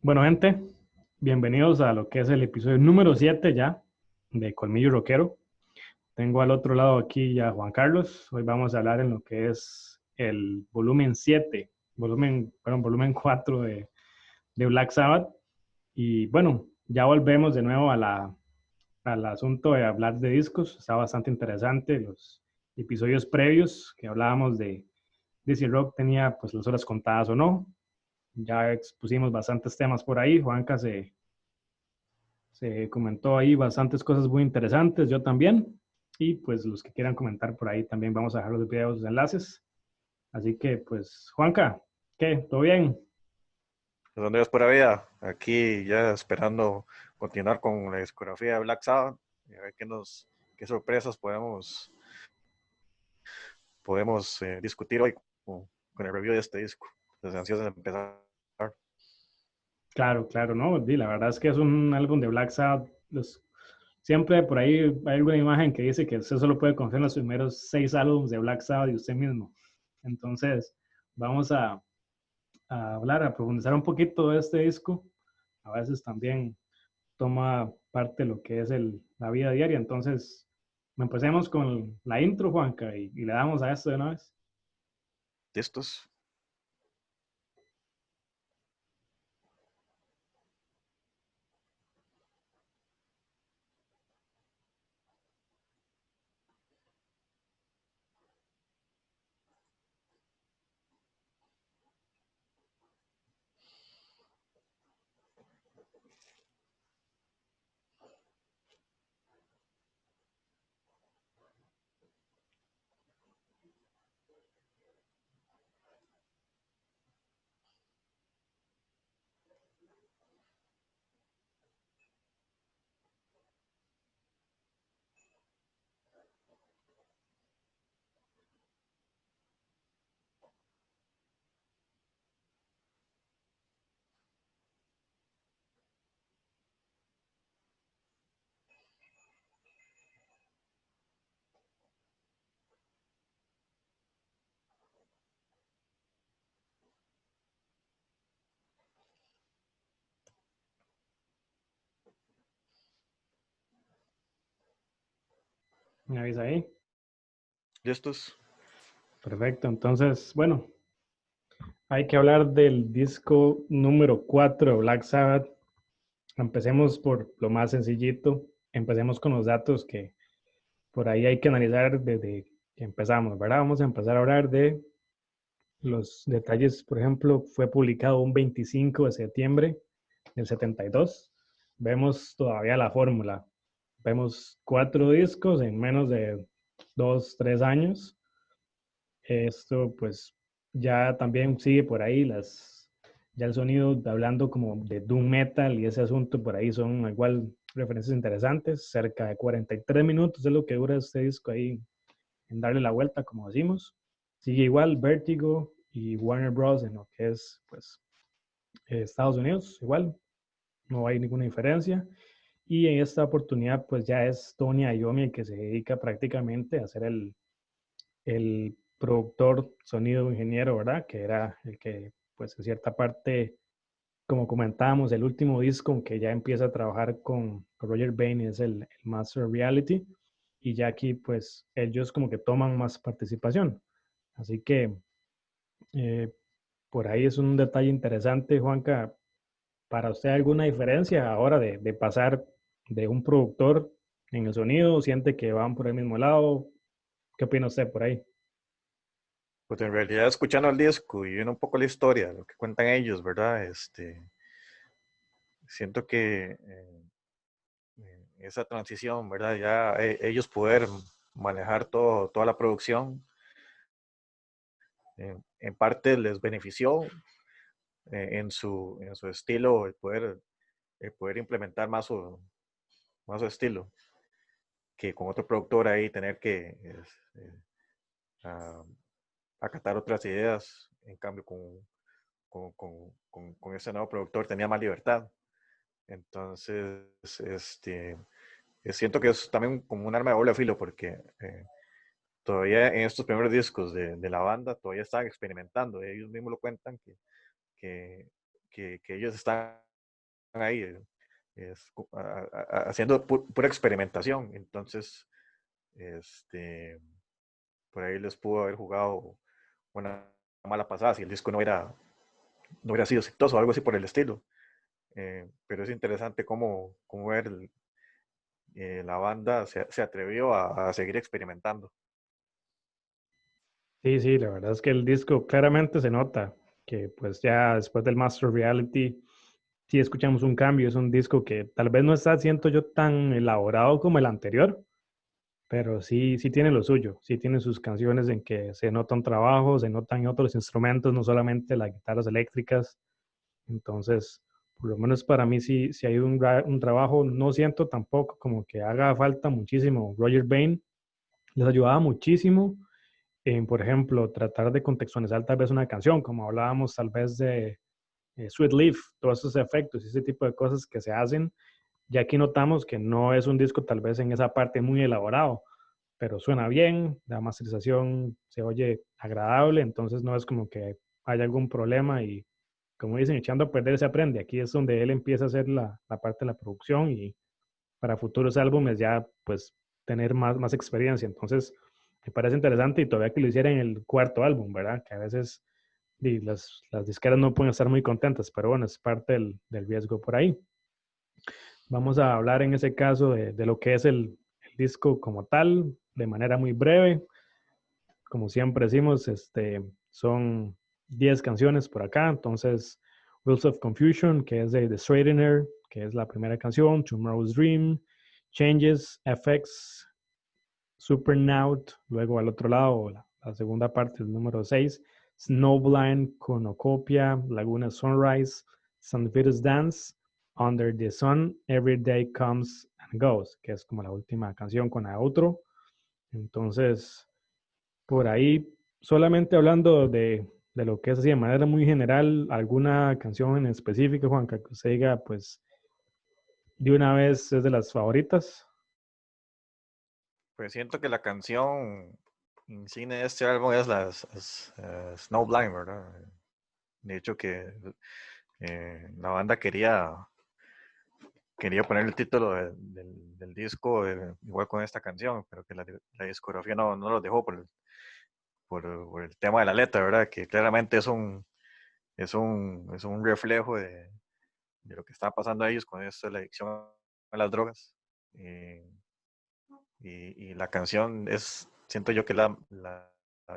Bueno, gente, bienvenidos a lo que es el episodio número 7 ya de Colmillo Rockero. Tengo al otro lado aquí ya Juan Carlos. Hoy vamos a hablar en lo que es el volumen 7, volumen 4 de Black Sabbath. Y bueno, ya volvemos de nuevo al asunto de hablar de discos. Está bastante interesante los episodios previos que hablábamos de si el rock tenía pues las horas contadas o no. Ya expusimos bastantes temas por ahí. Juanca se comentó ahí bastantes cosas muy interesantes, yo también. Y pues los que quieran comentar por ahí también vamos a dejar los videos, los enlaces. Así que pues, Juanca, ¿qué? ¿Todo bien? ¿Dónde vas pura vida? Aquí ya esperando continuar con la discografía de Black Sabbath y a ver qué sorpresas podemos discutir hoy con el review de este disco. Desde ansioso de empezar. Claro, claro, ¿no? Sí, la verdad es que es un álbum de Black Sabbath. Siempre por ahí hay alguna imagen que dice que usted solo puede confiar en los primeros 6 álbumes de Black Sabbath y usted mismo. Entonces, vamos a hablar, a profundizar un poquito de este disco. A veces también toma parte de lo que es la vida diaria. Entonces, empecemos con la intro, Juanca, y le damos a esto de una vez. ¿Listos? ¿Me avisa ahí? ¿Listos? Perfecto. Entonces, bueno, hay que hablar del disco número 4 de Black Sabbath. Empecemos por lo más sencillito. Empecemos con los datos que por ahí hay que analizar desde que empezamos, ¿verdad? Vamos a empezar a hablar de los detalles. Por ejemplo, fue publicado un 25 de septiembre del 72. Vemos todavía la fórmula. Vemos 4 discos en menos de 2, 3 años. Esto pues ya también sigue por ahí ya el sonido hablando como de doom metal y ese asunto por ahí son igual referencias interesantes. Cerca de 43 minutos es lo que dura este disco ahí en darle la vuelta, como decimos. Sigue igual Vertigo y Warner Bros. En lo que es pues Estados Unidos, igual, no hay ninguna diferencia. Y en esta oportunidad, pues ya es Tony Iommi el que se dedica prácticamente a ser el productor, sonido ingeniero, ¿verdad? Que era el que, pues en cierta parte, como comentábamos, el último disco que ya empieza a trabajar con Roger Bain es el Master Reality. Y ya aquí, pues ellos como que toman más participación. Así que eh, por ahí es un detalle interesante, Juanca. ¿Para usted alguna diferencia ahora de pasar de un productor en el sonido? ¿Siente que van por el mismo lado? ¿Qué opina usted por ahí? Pues en realidad escuchando el disco y viendo un poco la historia, lo que cuentan ellos, ¿verdad? Siento que esa transición, ¿verdad? Ya ellos poder manejar toda la producción, en parte les benefició en su estilo, el poder implementar más su estilo, que con otro productor ahí tener que a- acatar otras ideas. En cambio, con ese nuevo productor tenía más libertad. Entonces, siento que es también como un arma de doble filo, porque todavía en estos primeros discos de la banda todavía están experimentando. Ellos mismos lo cuentan que, que ellos están ahí haciendo pura experimentación. Entonces, por ahí les pudo haber jugado una mala pasada si el disco no hubiera sido exitoso o algo así por el estilo. Pero es interesante cómo ver la banda se atrevió a seguir experimentando. Sí, sí, la verdad es que el disco claramente se nota que pues ya después del Master Reality sí escuchamos un cambio, es un disco que tal vez no está, siento yo, tan elaborado como el anterior, pero sí, sí tiene lo suyo, sí tiene sus canciones en que se nota un trabajo, se notan otros instrumentos, no solamente las guitarras eléctricas. Entonces, por lo menos para mí sí, sí hay un trabajo, no siento tampoco como que haga falta muchísimo. Roger Bain les ayudaba muchísimo en, por ejemplo, tratar de contextualizar tal vez una canción, como hablábamos tal vez de Sweet Leaf, todos esos efectos y ese tipo de cosas que se hacen. Ya aquí notamos que no es un disco tal vez en esa parte muy elaborado, pero suena bien, la masterización se oye agradable, entonces no es como que haya algún problema y como dicen, echando a perder se aprende. Aquí es donde él empieza a hacer la parte de la producción y para futuros álbumes ya pues tener más experiencia. Entonces me parece interesante y todavía que lo hiciera en el cuarto álbum, ¿verdad? Que a veces las disqueras no pueden estar muy contentas, pero bueno, es parte del riesgo por ahí. Vamos a hablar en ese caso de lo que es el disco como tal, de manera muy breve. Como siempre decimos, son 10 canciones por acá. Entonces, Wheels of Confusion, que es de The Straightener, que es la primera canción, Tomorrow's Dream, Changes, FX, Supernaut, luego al otro lado, la segunda parte, el número 6, Snowblind, Cornucopia, Laguna Sunrise, San Vitus Dance, Under the Sun, Every Day Comes and Goes, que es como la última canción con la outro. Entonces, por ahí, solamente hablando de lo que es así de manera muy general, alguna canción en específico, Juan, que usted diga, pues, de una vez es de las favoritas. Pues siento que la canción insignia de este álbum es Snowblind, ¿verdad? De hecho que la banda quería poner el título del disco igual con esta canción, pero que la discografía no lo dejó por el tema de la letra, ¿verdad? Que claramente es un reflejo de lo que está pasando a ellos con esto de la adicción a las drogas. Eh, y la canción siento yo que es la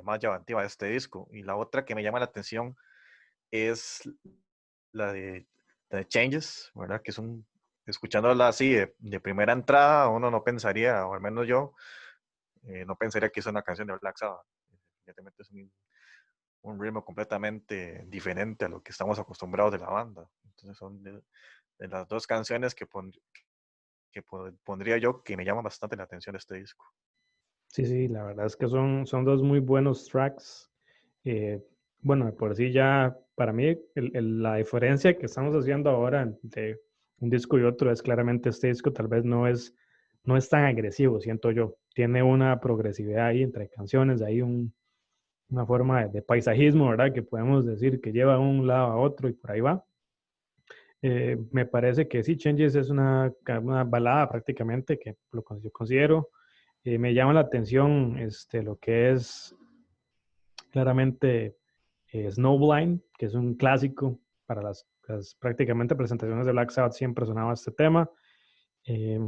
más llamativa de este disco. Y la otra que me llama la atención es la la de Changes, ¿verdad? Que escuchándola así de primera entrada, uno no pensaría, o al menos yo, no pensaría que es una canción de Black Sabbath. Evidentemente es un ritmo completamente diferente a lo que estamos acostumbrados de la banda. Entonces son de las dos canciones pondría yo que me llaman bastante la atención de este disco. Sí, sí, la verdad es que son dos muy buenos tracks. Eh, bueno, de por sí ya, para mí, la diferencia que estamos haciendo ahora entre un disco y otro es claramente este disco tal vez no es tan agresivo, siento yo. Tiene una progresividad ahí entre canciones, hay una forma de paisajismo, ¿verdad? Que podemos decir que lleva de un lado a otro y por ahí va. Me parece que sí, Changes es una balada prácticamente, que yo considero. Me llama la atención lo que es claramente Snowblind, que es un clásico para las prácticamente presentaciones de Black Sabbath, siempre sonaba este tema. Eh,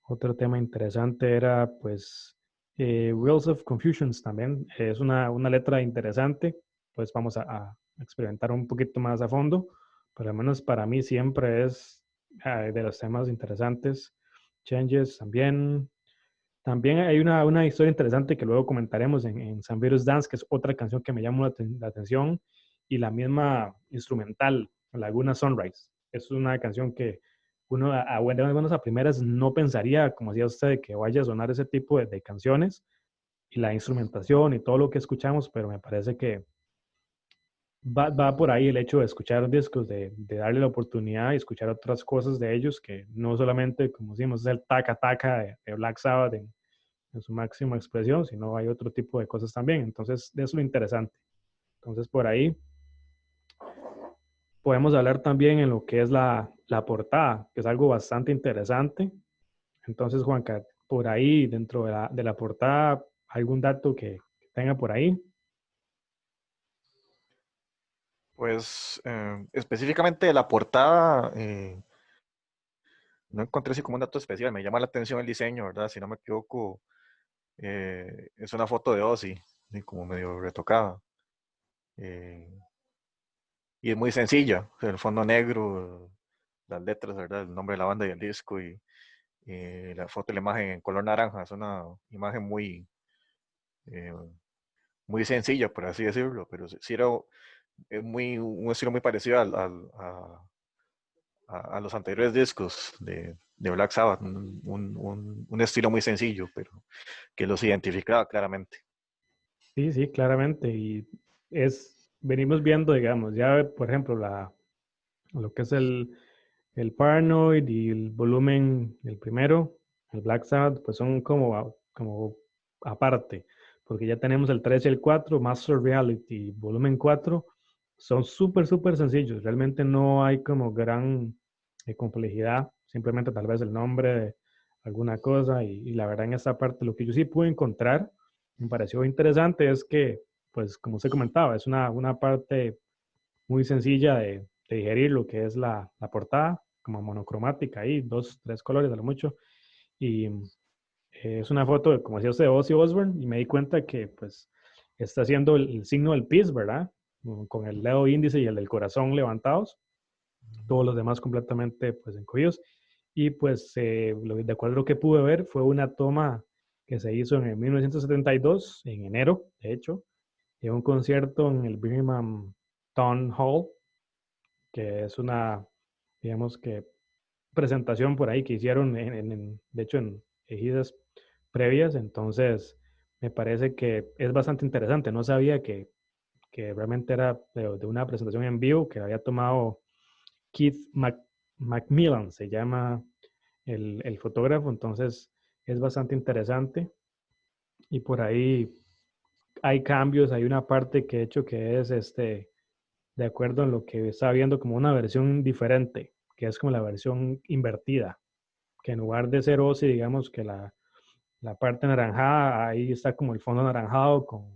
Otro tema interesante era pues Wheels of Confusions también, es una letra interesante, pues vamos a experimentar un poquito más a fondo, pero al menos para mí siempre es de los temas interesantes. Changes también. También hay una historia interesante que luego comentaremos en San Virus Dance, que es otra canción que me llamó la atención, y la misma instrumental, Laguna Sunrise. Es una canción que uno buenas a primeras no pensaría, como decía usted, que vaya a sonar ese tipo de canciones, y la instrumentación y todo lo que escuchamos, pero me parece que va por ahí el hecho de escuchar discos, de darle la oportunidad y escuchar otras cosas de ellos, que no solamente, como decimos, es el taca-taca de Black Sabbath en su máxima expresión, sino hay otro tipo de cosas también. Entonces, eso es lo interesante. Entonces, por ahí podemos hablar también en lo que es la portada, que es algo bastante interesante. Entonces, Juanca, por ahí, dentro de la portada, ¿algún dato que tenga por ahí? Pues específicamente de la portada, no encontré así como un dato especial. Me llama la atención el diseño, ¿verdad? Si no me equivoco, es una foto de Ozzy, y como medio retocada. eh, y es muy sencilla. O sea, el fondo negro, las letras, ¿verdad? El nombre de la banda y el disco, y la foto y la imagen en color naranja. Es una imagen eh, muy sencilla, por así decirlo, pero sí era es un estilo muy parecido a los anteriores discos de Black Sabbath, un estilo muy sencillo, pero que los identificaba claramente. Sí, sí, claramente. Y venimos viendo, digamos, ya, por ejemplo, lo que es el Paranoid y el volumen, el primero, el Black Sabbath, pues son como aparte, porque ya tenemos el 3 y el 4 Master Reality, volumen 4 son súper, súper sencillos, realmente no hay como gran complejidad, simplemente tal vez el nombre de alguna cosa y la verdad en esta parte lo que yo sí pude encontrar, me pareció interesante es que, pues como usted comentaba, es una parte muy sencilla de digerir lo que es la portada, como monocromática ahí, dos, tres colores a lo mucho. Y es una foto, como decía usted, de Ozzy Osbourne, y me di cuenta que pues está haciendo el signo del peace, ¿verdad? Con el dedo índice y el del corazón levantados, todos los demás completamente pues encogidos. Y pues de acuerdo a lo que pude ver, fue una toma que se hizo en el 1972, en enero, de hecho, en un concierto en el Birmingham Town Hall, que es una, digamos que, presentación por ahí que hicieron, de hecho, en ejidas previas. Entonces, me parece que es bastante interesante. No sabía que realmente era de una presentación en vivo que había tomado Keith Macmillan, se llama el fotógrafo. Entonces, es bastante interesante. Y por ahí hay cambios, hay una parte que he hecho que es de acuerdo a lo que estaba viendo como una versión diferente, que es como la versión invertida, que en lugar de ser OSI, digamos que la parte naranjada, ahí está como el fondo anaranjado, o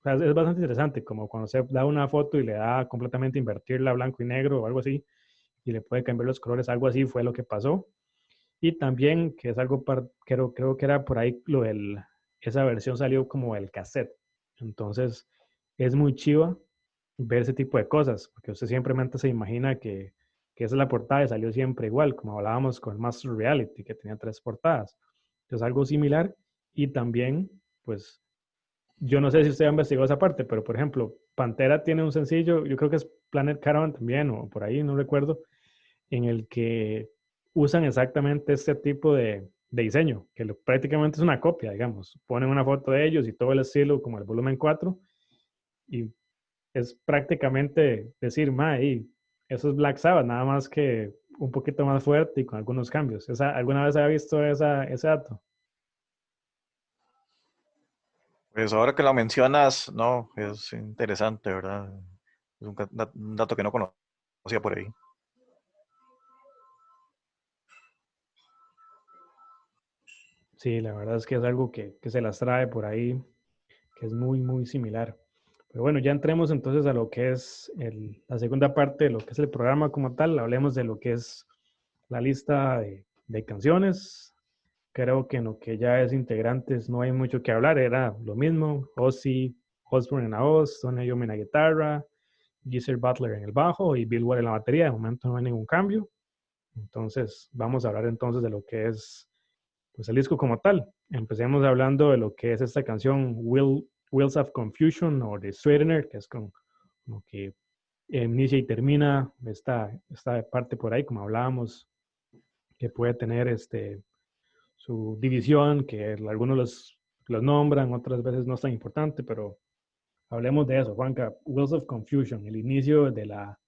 sea, es bastante interesante, como cuando se da una foto y le da completamente invertirla a blanco y negro o algo así, y le puede cambiar los colores, algo así fue lo que pasó. Y también, que es algo, creo que era por ahí, esa versión salió como el cassette. Entonces, es muy chiva ver ese tipo de cosas, porque usted simplemente se imagina que esa es la portada y salió siempre igual, como hablábamos con el Master Reality, que tenía tres portadas. Entonces, algo similar. Y también, pues, yo no sé si usted ha investigado esa parte, pero por ejemplo, Pantera tiene un sencillo, yo creo que es Planet Caravan también, o por ahí, no recuerdo, en el que usan exactamente este tipo de diseño, que prácticamente es una copia, digamos. Ponen una foto de ellos y todo el estilo como el volumen 4 y es prácticamente decir, ma, y eso es Black Sabbath, nada más que un poquito más fuerte y con algunos cambios. ¿Alguna vez ha visto ese dato? Pues ahora que lo mencionas, no, es interesante, ¿verdad? Es un dato que no conocía por ahí. Sí, la verdad es que es algo que se las trae por ahí, que es muy, muy similar. Pero bueno, ya entremos entonces a lo que es la segunda parte de lo que es el programa como tal. Hablemos de lo que es la lista de canciones. Creo que en lo que ya es integrantes no hay mucho que hablar. Era lo mismo. Ozzy Osbourne en la voz, Tony Iommi en la guitarra, Geezer Butler en el bajo y Bill Ward en la batería. De momento no hay ningún cambio. Entonces vamos a hablar entonces de lo que es pues, el disco como tal. Empecemos hablando de lo que es esta canción Wheels of Confusion o The Straightener, que es como que inicia y termina esta parte por ahí, como hablábamos, que puede tener su división, que algunos los nombran, otras veces no es tan importante, pero hablemos de eso, Juanca. Wheels of Confusion, el inicio de la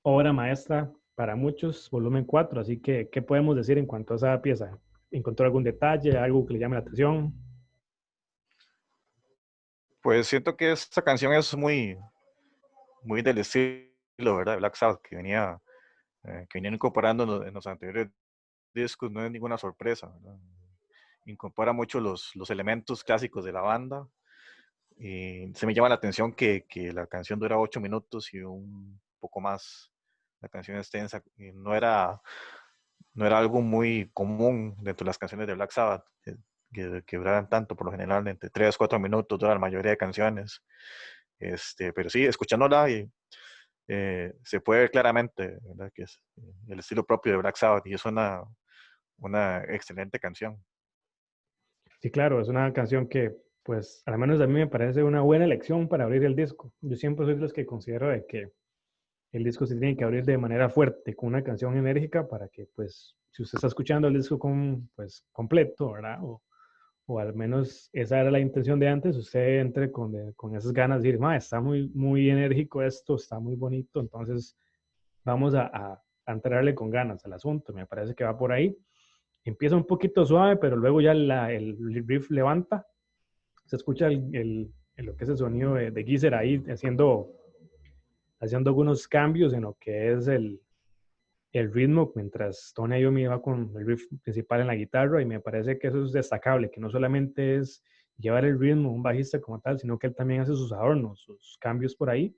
obra maestra para muchos, volumen 4. Así que, ¿qué podemos decir en cuanto a esa pieza? ¿Encontró algún detalle, algo que le llame la atención? Pues siento que esta canción es muy del estilo, ¿verdad? De Black Sabbath, que venía que vinieron incorporando en los anteriores discos, no es ninguna sorpresa, ¿verdad? Incorpora mucho los elementos clásicos de la banda. Y se me llama la atención que la canción dura 8 minutos y un poco más. La canción es extensa. Y no era algo muy común dentro de las canciones de Black Sabbath, que duraran tanto, por lo general, entre 3 4 minutos, dura la mayoría de canciones. Pero sí, escuchándola se puede ver claramente, ¿verdad? Que es el estilo propio de Black Sabbath y es una excelente canción. Sí, claro, es una canción que, pues, al menos a mí me parece una buena elección para abrir el disco. Yo siempre soy de los que considero de que el disco se tiene que abrir de manera fuerte, con una canción enérgica para que, pues, si usted está escuchando el disco pues, completo, ¿verdad? O al menos esa era la intención de antes, usted entre con esas ganas de decir, ma, está muy enérgico esto, está muy bonito, entonces vamos a entrarle con ganas al asunto. Me parece que va por ahí. Empieza un poquito suave, pero luego ya el riff levanta. Se escucha lo que es el sonido de Geezer ahí haciendo algunos cambios en lo que es el ritmo, mientras Tony Iommi va con el riff principal en la guitarra, y me parece que eso es destacable, que no solamente es llevar el ritmo un bajista como tal, sino que él también hace sus adornos, sus cambios por ahí.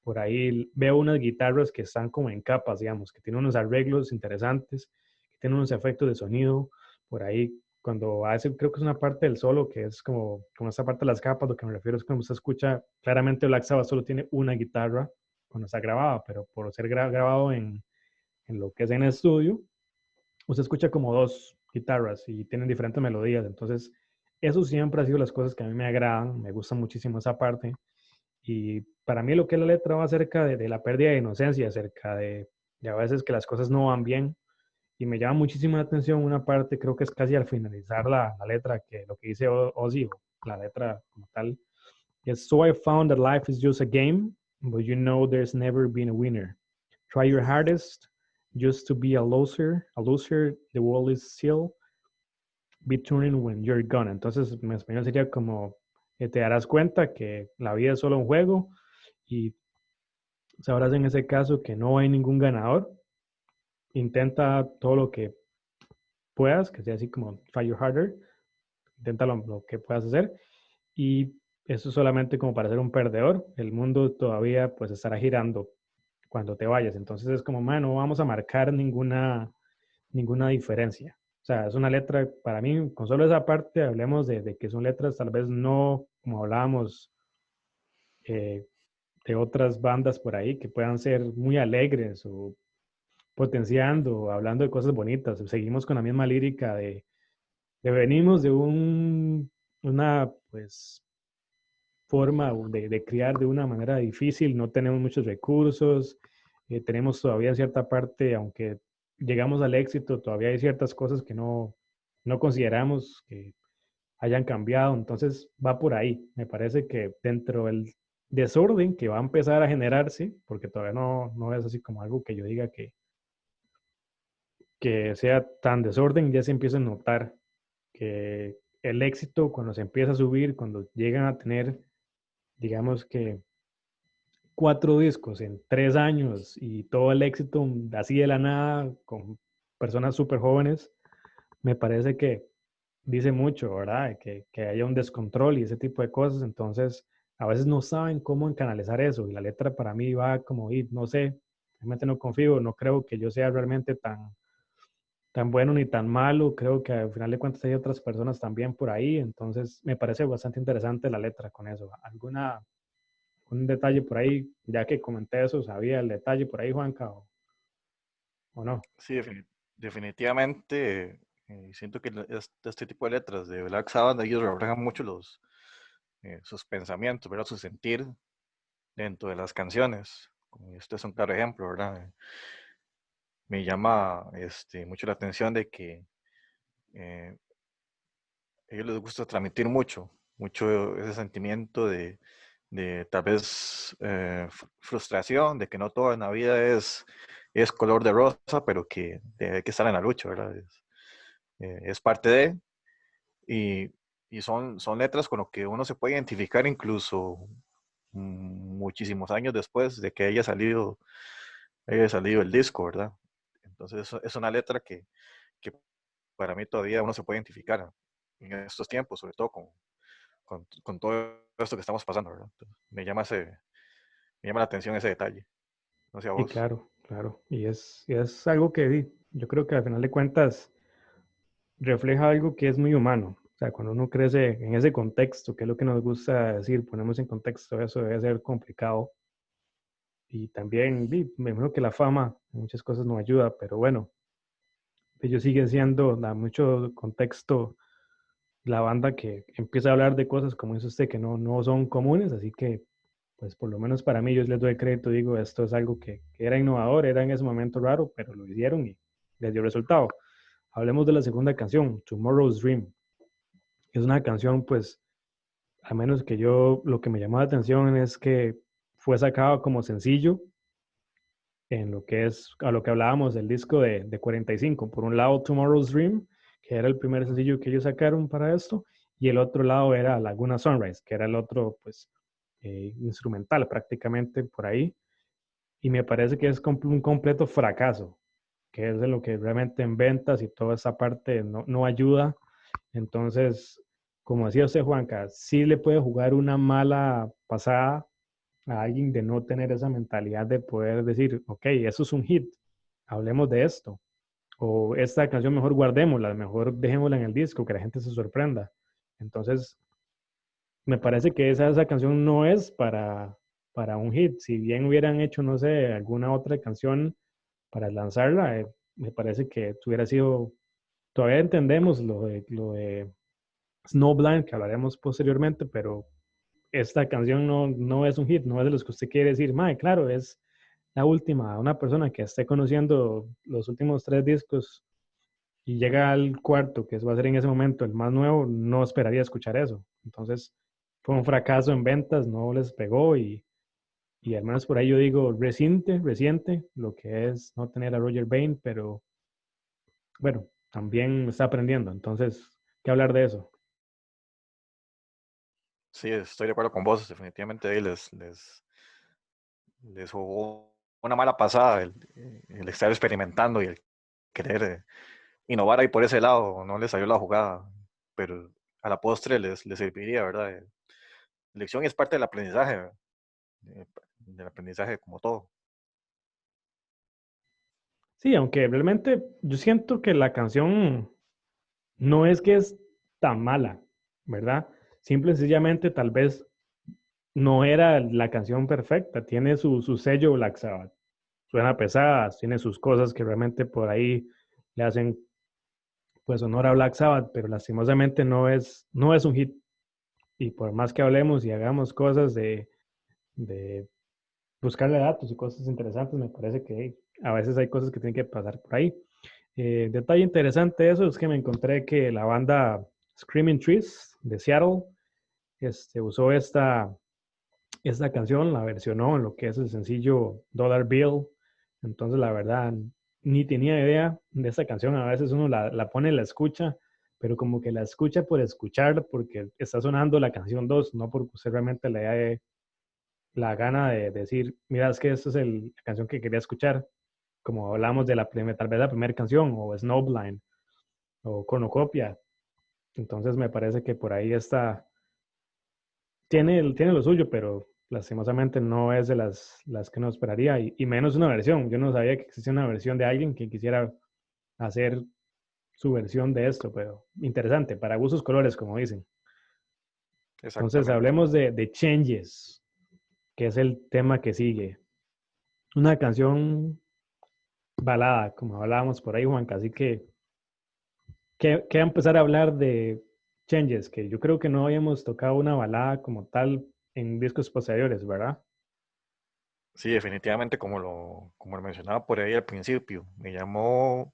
Por ahí veo unas guitarras que están como en capas, digamos, que tienen unos arreglos interesantes, que tienen unos efectos de sonido. Por ahí, cuando hace, creo que es una parte del solo, que es como esta parte de las capas, lo que me refiero es cuando se escucha, claramente Black Sabbath solo tiene una guitarra cuando está grabada, pero por ser grabado en lo que es en estudio, usted escucha como dos guitarras y tienen diferentes melodías. Entonces, eso siempre ha sido las cosas que a mí me agradan, me gusta muchísimo esa parte. Y para mí lo que es la letra va acerca de la pérdida de inocencia, acerca de a veces que las cosas no van bien. Y me llama muchísimo la atención una parte, creo que es casi al finalizar la letra, que lo que dice Ozzy, la letra como tal, es: So I found that life is just a game, but you know there's never been a winner. Try your hardest just to be a loser. A loser, the world is still be turning when you're gone. Entonces, en español sería como, te darás cuenta que la vida es solo un juego y sabrás en ese caso que no hay ningún ganador. Intenta todo lo que puedas, que sea así como try your harder, intenta lo que puedas hacer, y eso es solamente como para ser un perdedor. El mundo todavía pues estará girando cuando te vayas. Entonces es como, man, no vamos a marcar ninguna diferencia. O sea, es una letra, para mí, con solo esa parte, hablemos de que son letras tal vez no como hablábamos eh, de otras bandas por ahí, que puedan ser muy alegres o potenciando, hablando de cosas bonitas. Seguimos con la misma lírica de venimos de una pues forma de criar de una manera difícil, no tenemos muchos recursos, tenemos todavía cierta parte, aunque llegamos al éxito, todavía hay ciertas cosas que no consideramos que hayan cambiado. Entonces va por ahí. Me parece que dentro del desorden que va a empezar a generarse, porque todavía no es así como algo que yo diga que sea tan desorden, ya se empieza a notar que el éxito, cuando se empieza a subir, cuando llegan a tener, digamos que 4 discos en 3 años y todo el éxito así de la nada, con personas súper jóvenes, me parece que dice mucho, ¿verdad? Que haya un descontrol y ese tipo de cosas. Entonces, a veces no saben cómo canalizar eso. Y la letra para mí va como, y no sé, realmente no confío, no creo que yo sea realmente tan bueno ni tan malo. Creo que al final de cuentas hay otras personas también por ahí. Entonces, me parece bastante interesante la letra con eso. Un detalle por ahí, ya que comenté eso, sabía el detalle por ahí, Juanca, o no? Sí, definitivamente siento que este tipo de letras de Black Sabbath, ellos reflejan mucho sus pensamientos, ¿verdad? Su sentir dentro de las canciones. Como este es un claro ejemplo, ¿verdad? Me llama mucho la atención de que eh, a ellos les gusta transmitir mucho ese sentimiento de tal vez frustración, de que no todo en la vida es color de rosa, pero que hay que estar en la lucha, ¿verdad? Es parte de, y, y son letras con lo que uno se puede identificar incluso muchísimos años después de que haya salido haya salido el disco, ¿verdad? Entonces es una letra que para mí todavía uno se puede identificar en estos tiempos, sobre todo con todo esto que estamos pasando, ¿verdad? Entonces, me llama la atención ese detalle. No sé a Y vos. claro, claro. Y es algo que yo creo que al final de cuentas refleja algo que es muy humano. O sea, cuando uno crece en ese contexto, que es lo que nos gusta decir, ponemos en contexto, eso debe ser complicado. Y también, me imagino que la fama en muchas cosas no ayuda, pero bueno, ellos siguen siendo, da mucho contexto la banda que empieza a hablar de cosas, como dice usted, que no son comunes, así que, pues por lo menos para mí, yo les doy crédito, digo, esto es algo que era innovador, era en ese momento raro, pero lo hicieron y les dio resultado. Hablemos de la segunda canción, Tomorrow's Dream. Es una canción, pues, a menos que yo, lo que me llamó la atención es que fue sacado como sencillo en lo que es, a lo que hablábamos del disco de 45. Por un lado, Tomorrow's Dream, que era el primer sencillo que ellos sacaron para esto, y el otro lado era Laguna Sunrise, que era el otro, pues, instrumental prácticamente por ahí. Y me parece que es un completo fracaso, que es de lo que realmente en ventas y toda esa parte no ayuda. Entonces, como decía usted, Juanca, sí le puede jugar una mala pasada a alguien de no tener esa mentalidad de poder decir, ok, eso es un hit, hablemos de esto. O esta canción mejor guardémosla, mejor dejémosla en el disco, que la gente se sorprenda. Entonces, me parece que esa canción no es para un hit. Si bien hubieran hecho, no sé, alguna otra canción para lanzarla, me parece que hubiera sido, todavía entendemos lo de Snowblind, que hablaremos posteriormente, pero esta canción no es un hit, no es de los que usted quiere decir, mae, claro, es la última, una persona que esté conociendo los últimos tres discos y llega al cuarto, que va a ser en ese momento el más nuevo, no esperaría escuchar eso. Entonces, fue un fracaso en ventas, no les pegó y al menos por ahí yo digo reciente, lo que es no tener a Roger Bain, pero bueno, también está aprendiendo. Entonces, ¿qué hablar de eso? Sí, estoy de acuerdo con vos. Definitivamente ahí les jugó una mala pasada el estar experimentando y el querer innovar ahí por ese lado. No les salió la jugada, pero a la postre les serviría, ¿verdad? Lección es parte del aprendizaje, del aprendizaje como todo. Sí, aunque realmente yo siento que la canción no es que es tan mala, ¿verdad? Simple y sencillamente tal vez no era la canción perfecta, tiene su sello Black Sabbath. Suena pesada, tiene sus cosas que realmente por ahí le hacen pues honor a Black Sabbath, pero lastimosamente no es un hit. Y por más que hablemos y hagamos cosas de buscarle datos y cosas interesantes, me parece que a veces hay cosas que tienen que pasar por ahí. Detalle interesante de eso es que me encontré que la banda Screaming Trees de Seattle usó esta canción, la versionó en lo que es el sencillo Dollar Bill. Entonces, la verdad, ni tenía idea de esta canción. A veces uno la pone y la escucha, pero como que la escucha por escuchar, porque está sonando la canción 2 no porque usted realmente le dé la gana de decir, mira, es que esta es la canción que quería escuchar. Como hablamos de tal vez la primera canción, o Snowblind, o Cornucopia. Entonces, me parece que por ahí está tiene lo suyo, pero lastimosamente no es de las que uno esperaría, y menos una versión. Yo no sabía que existía una versión de alguien que quisiera hacer su versión de esto, pero interesante, para gustos colores, como dicen. Entonces, Exactamente. hablemos de Changes, que es el tema que sigue. Una canción balada, como hablábamos por ahí, Juanca, así que empezar a hablar de Changes, que yo creo que no habíamos tocado una balada como tal en discos posteriores, ¿verdad? Sí, definitivamente como lo mencionaba por ahí al principio, me llamó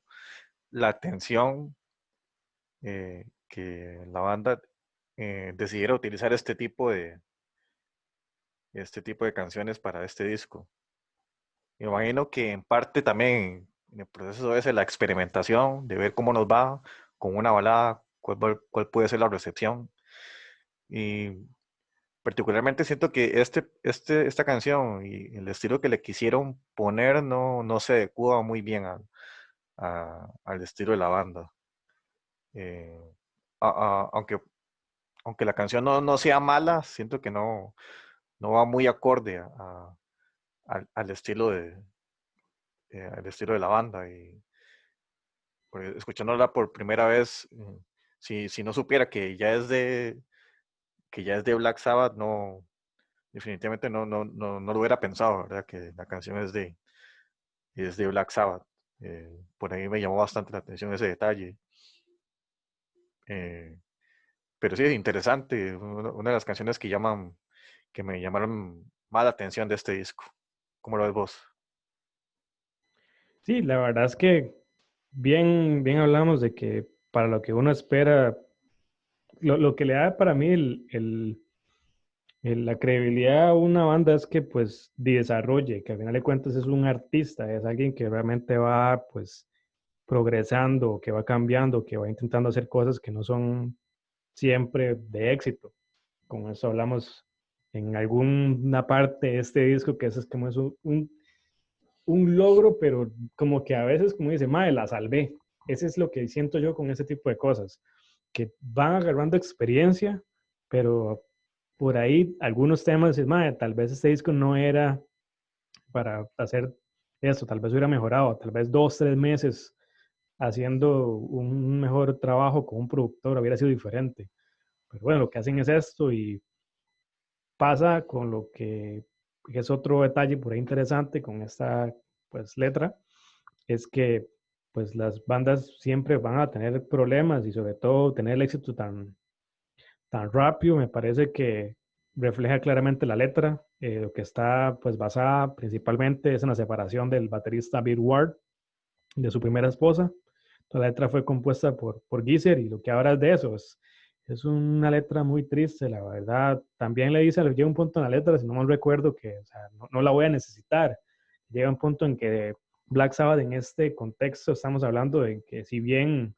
la atención que la banda decidiera utilizar este tipo de canciones para este disco. Me imagino que en parte también en el proceso es la experimentación, de ver cómo nos va con una balada, cuál puede ser la recepción. Y particularmente siento que esta canción y el estilo que le quisieron poner no se adecua muy bien al estilo de la banda. Eh, aunque la canción no sea mala, siento que no va muy acorde al estilo al estilo de la banda. Y porque escuchándola por primera vez, si no supiera que ya es de Black Sabbath, definitivamente no lo hubiera pensado, ¿verdad? Que la canción es de Black Sabbath. Por ahí me llamó bastante la atención ese detalle. Eh, pero sí, es interesante, una de las canciones que me llamaron más la atención de este disco. ¿Cómo lo ves vos? Sí, la verdad es que bien hablamos de que para lo que uno espera, lo que le da para mí la credibilidad a una banda es que pues desarrolle, que al final de cuentas es un artista, es alguien que realmente va pues progresando, que va cambiando, que va intentando hacer cosas que no son siempre de éxito. Con eso hablamos en alguna parte de este disco, que eso es como es un logro, pero como que a veces, como dice, madre, la salvé. Ese es lo que siento yo con ese tipo de cosas, que van agarrando experiencia, pero por ahí algunos temas, dices, madre, tal vez este disco no era para hacer esto, tal vez hubiera mejorado, tal vez 2, 3 meses haciendo un mejor trabajo con un productor hubiera sido diferente. Pero bueno, lo que hacen es esto y pasa con lo que es otro detalle por ahí interesante con esta pues letra, es que pues las bandas siempre van a tener problemas y sobre todo tener el éxito tan rápido, me parece que refleja claramente la letra, lo que está pues basada principalmente es en la separación del baterista Bill Ward de su primera esposa. La letra fue compuesta por Geezer y lo que ahora es de eso es una letra muy triste, la verdad. También le dice, llega un punto en la letra, si no mal recuerdo, que o sea, no la voy a necesitar. Llega un punto en que Black Sabbath en este contexto estamos hablando de que si bien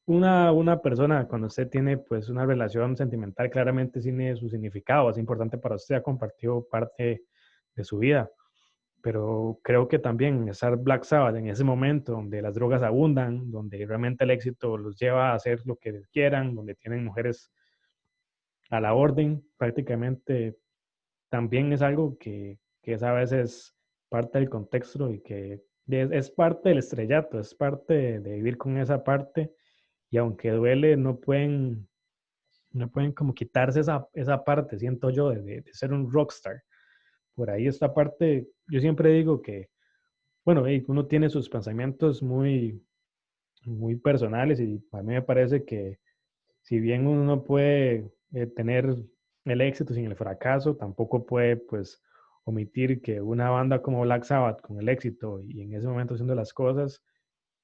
una persona cuando usted tiene pues una relación sentimental claramente tiene su significado, es importante para usted, ha compartido parte de su vida, pero creo que también estar Black Sabbath en ese momento donde las drogas abundan, donde realmente el éxito los lleva a hacer lo que quieran, donde tienen mujeres a la orden, prácticamente también es algo que es a veces parte del contexto y que es parte del estrellato, es parte de vivir con esa parte y aunque duele, no pueden como quitarse esa parte, siento yo, de ser un rockstar. Por ahí esta parte, yo siempre digo que bueno, uno tiene sus pensamientos muy personales y a mí me parece que si bien uno no puede tener el éxito sin el fracaso, tampoco puede pues omitir que una banda como Black Sabbath con el éxito y en ese momento haciendo las cosas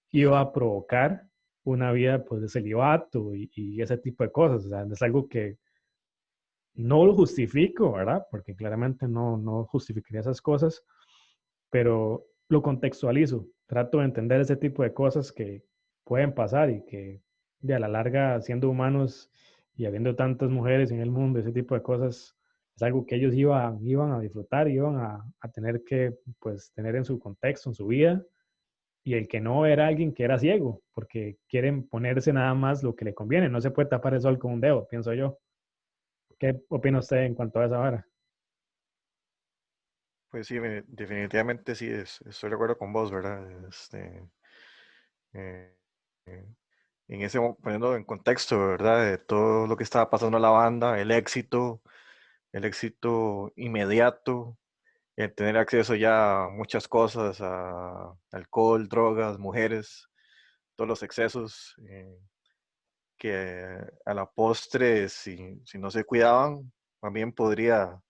iba a provocar una vida pues de celibato y ese tipo de cosas. O sea, es algo que no lo justifico, ¿verdad? Porque claramente no justificaría esas cosas, pero lo contextualizo, trato de entender ese tipo de cosas que pueden pasar y que de a la larga, siendo humanos y habiendo tantas mujeres en el mundo, ese tipo de cosas es algo que ellos iban a disfrutar, iban a tener que pues tener en su contexto, en su vida, y el que no era alguien que era ciego, porque quieren ponerse nada más lo que le conviene, no se puede tapar el sol con un dedo, pienso yo. ¿Qué opina usted en cuanto a esa vara? Pues sí, definitivamente sí, estoy de acuerdo con vos, ¿verdad? Eh, eh, poniendo en contexto, ¿verdad? De todo lo que estaba pasando en la banda, el éxito inmediato, el tener acceso ya a muchas cosas, a alcohol, drogas, mujeres, todos los excesos, que a la postre, si no se cuidaban, también podría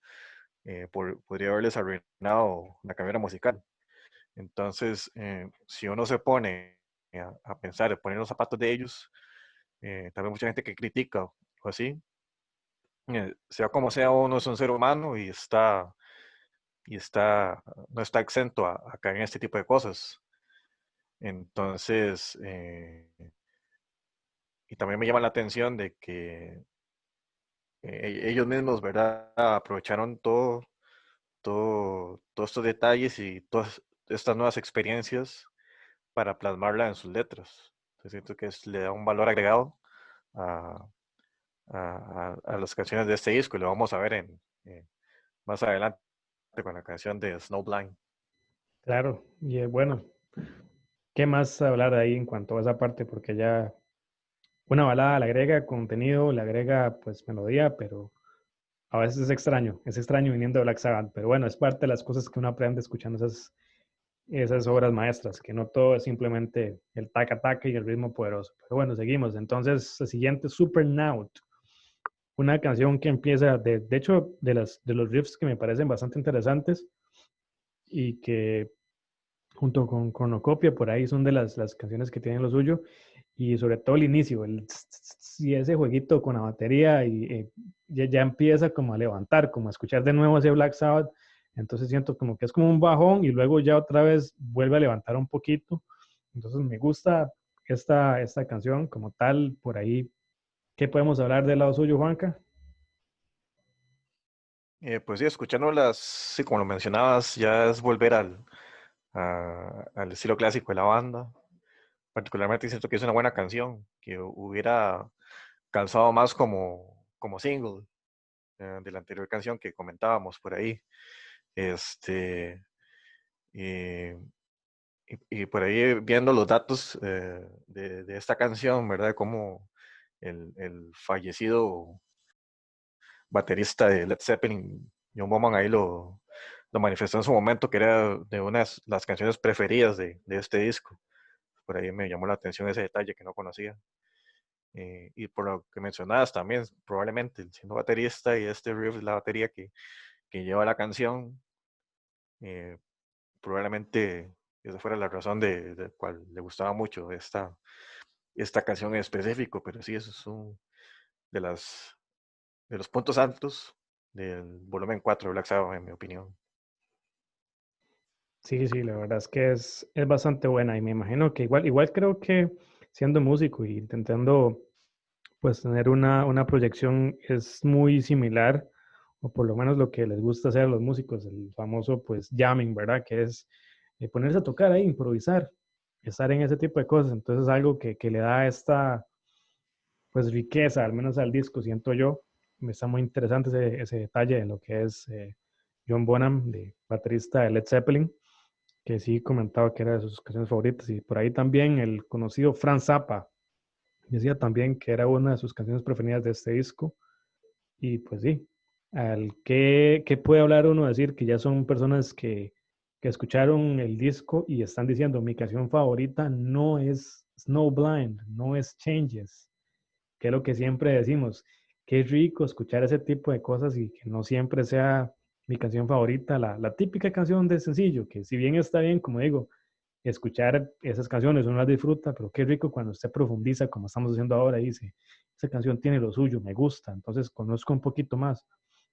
haberles arruinado la carrera musical. Entonces, si uno se pone a pensar, a poner los zapatos de ellos, también mucha gente que critica o así, sea como sea, uno es un ser humano y no está exento a caer en este tipo de cosas. Entonces, y también me llama la atención de que ellos mismos, ¿verdad? Aprovecharon todos estos detalles y todas estas nuevas experiencias para plasmarla en sus letras. Entonces siento que le da un valor agregado a, a las canciones de este disco y lo vamos a ver más adelante con la canción de Snowblind. Claro, y bueno, ¿qué más hablar ahí en cuanto a esa parte? Porque ya una balada le agrega contenido, le agrega pues melodía, pero a veces es extraño viniendo de Black Sabbath, pero bueno, es parte de las cosas que uno aprende escuchando esas obras maestras, que no todo es simplemente el taca-taca y el ritmo poderoso. Pero bueno, seguimos. Entonces, el siguiente, Supernaut, una canción que empieza, de hecho, de los riffs que me parecen bastante interesantes y que junto con Cornucopia, por ahí son de las canciones que tienen lo suyo, y sobre todo el inicio, y ese jueguito con la batería, y ya empieza como a levantar, como a escuchar de nuevo ese Black Sabbath, entonces siento como que es como un bajón, y luego ya otra vez vuelve a levantar un poquito, entonces me gusta esta canción como tal, por ahí, ¿qué podemos hablar del lado suyo, Juanca? Pues sí, escuchándolas, sí, como lo mencionabas, ya es volver al estilo clásico de la banda. Particularmente siento que es una buena canción, que hubiera calzado más como single de la anterior canción que comentábamos por ahí. Este, y, y por ahí viendo los datos de esta canción, ¿verdad? Como el fallecido baterista de Led Zeppelin, John Bonham, ahí lo manifestó en su momento, que era de las canciones preferidas de este disco. Por ahí me llamó la atención ese detalle que no conocía. Y por lo que mencionabas también, probablemente siendo baterista y este riff es la batería que lleva la canción, eh, probablemente esa fuera la razón de cual le gustaba mucho esta canción en específico, pero sí, eso es un de, las, de los puntos altos del volumen 4 de Black Sabbath, en mi opinión. Sí, sí, la verdad es que es bastante buena, y me imagino que igual creo que siendo músico y intentando pues tener una proyección es muy similar, o por lo menos lo que les gusta hacer a los músicos, el famoso pues jamming, ¿verdad? Que es ponerse a tocar ahí, improvisar, estar en ese tipo de cosas. Entonces algo que le da esta pues riqueza, al menos al disco, siento yo. Me está muy interesante ese detalle de lo que es John Bonham, de baterista de Led Zeppelin, que sí comentaba que era de sus canciones favoritas. Y por ahí también el conocido Frank Zappa decía también que era una de sus canciones preferidas de este disco. Y pues sí, ¿qué puede hablar uno? Decir que ya son personas que escucharon el disco y están diciendo, mi canción favorita no es Snowblind, no es Changes, que es lo que siempre decimos. Qué rico escuchar ese tipo de cosas y que no siempre sea mi canción favorita, la típica canción de sencillo, que si bien está bien, como digo, escuchar esas canciones, uno las disfruta, pero qué rico cuando usted profundiza, como estamos haciendo ahora, y dice, esa canción tiene lo suyo, me gusta, entonces conozco un poquito más.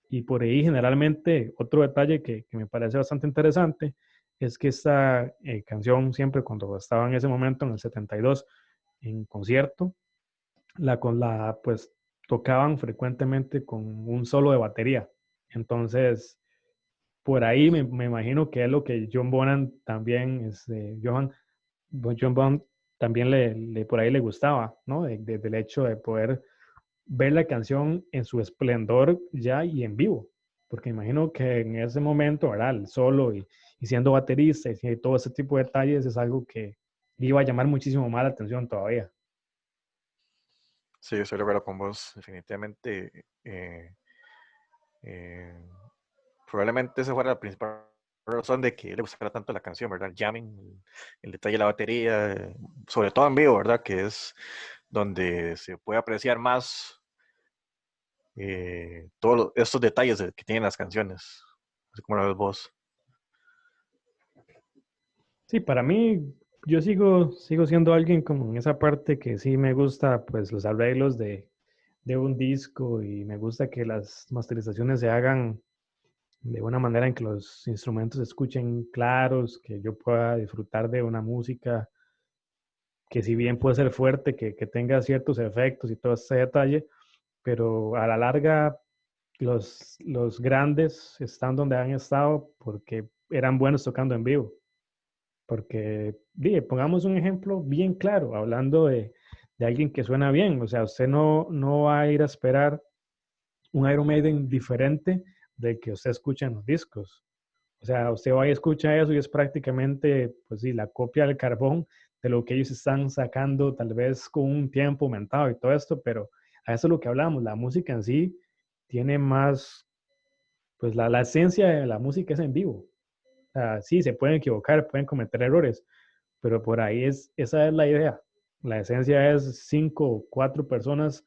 Y por ahí generalmente otro detalle que me parece bastante interesante es que esta canción siempre cuando estaba en ese momento, en el 72, en concierto, pues tocaban frecuentemente con un solo de batería. Entonces, por ahí me imagino que es lo que John Bonham también, John Bonham también por ahí le gustaba, ¿no? Del hecho de poder ver la canción en su esplendor ya y en vivo. Porque imagino que en ese momento, ¿verdad? El solo y siendo baterista y todo ese tipo de detalles es algo que iba a llamar muchísimo más la atención todavía. Sí, estoy de acuerdo con vos, definitivamente. Eh, Probablemente esa fuera la principal razón de que le gustara tanto la canción, ¿verdad? El jamming, el detalle de la batería, sobre todo en vivo, ¿verdad? Que es donde se puede apreciar más todos estos detalles que tienen las canciones, así como lo ves vos. Sí, para mí, yo sigo siendo alguien como en esa parte que sí me gusta, pues los arreglos de un disco, y me gusta que las masterizaciones se hagan de una manera en que los instrumentos se escuchen claros, que yo pueda disfrutar de una música que si bien puede ser fuerte, que tenga ciertos efectos y todo ese detalle, pero a la larga los grandes están donde han estado porque eran buenos tocando en vivo. Porque, pongamos un ejemplo bien claro, hablando de alguien que suena bien. O sea, usted no va a ir a esperar un Iron Maiden diferente del que usted escucha en los discos. O sea, usted va y escucha eso y es prácticamente, pues sí, la copia del carbón de lo que ellos están sacando, tal vez con un tiempo aumentado y todo esto, pero a eso es lo que hablamos. La música en sí tiene más, pues la esencia de la música es en vivo. O sea, sí, se pueden equivocar, pueden cometer errores, pero por ahí esa es la idea. La esencia es 5 o 4 personas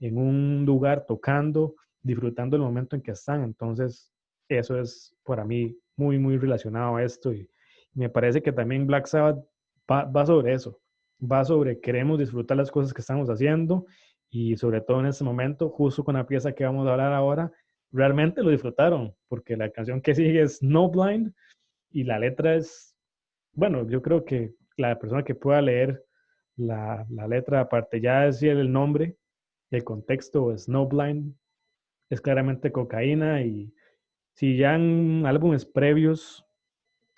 en un lugar tocando, disfrutando el momento en que están. Entonces, eso es para mí muy, muy relacionado a esto y me parece que también Black Sabbath va sobre eso, va sobre queremos disfrutar las cosas que estamos haciendo y sobre todo en este momento, justo con la pieza que vamos a hablar ahora, realmente lo disfrutaron porque la canción que sigue es Snowblind y la letra es, bueno, yo creo que la persona que pueda leer la letra, aparte ya de decir el nombre, el contexto, Snowblind, es claramente cocaína y si ya en álbumes previos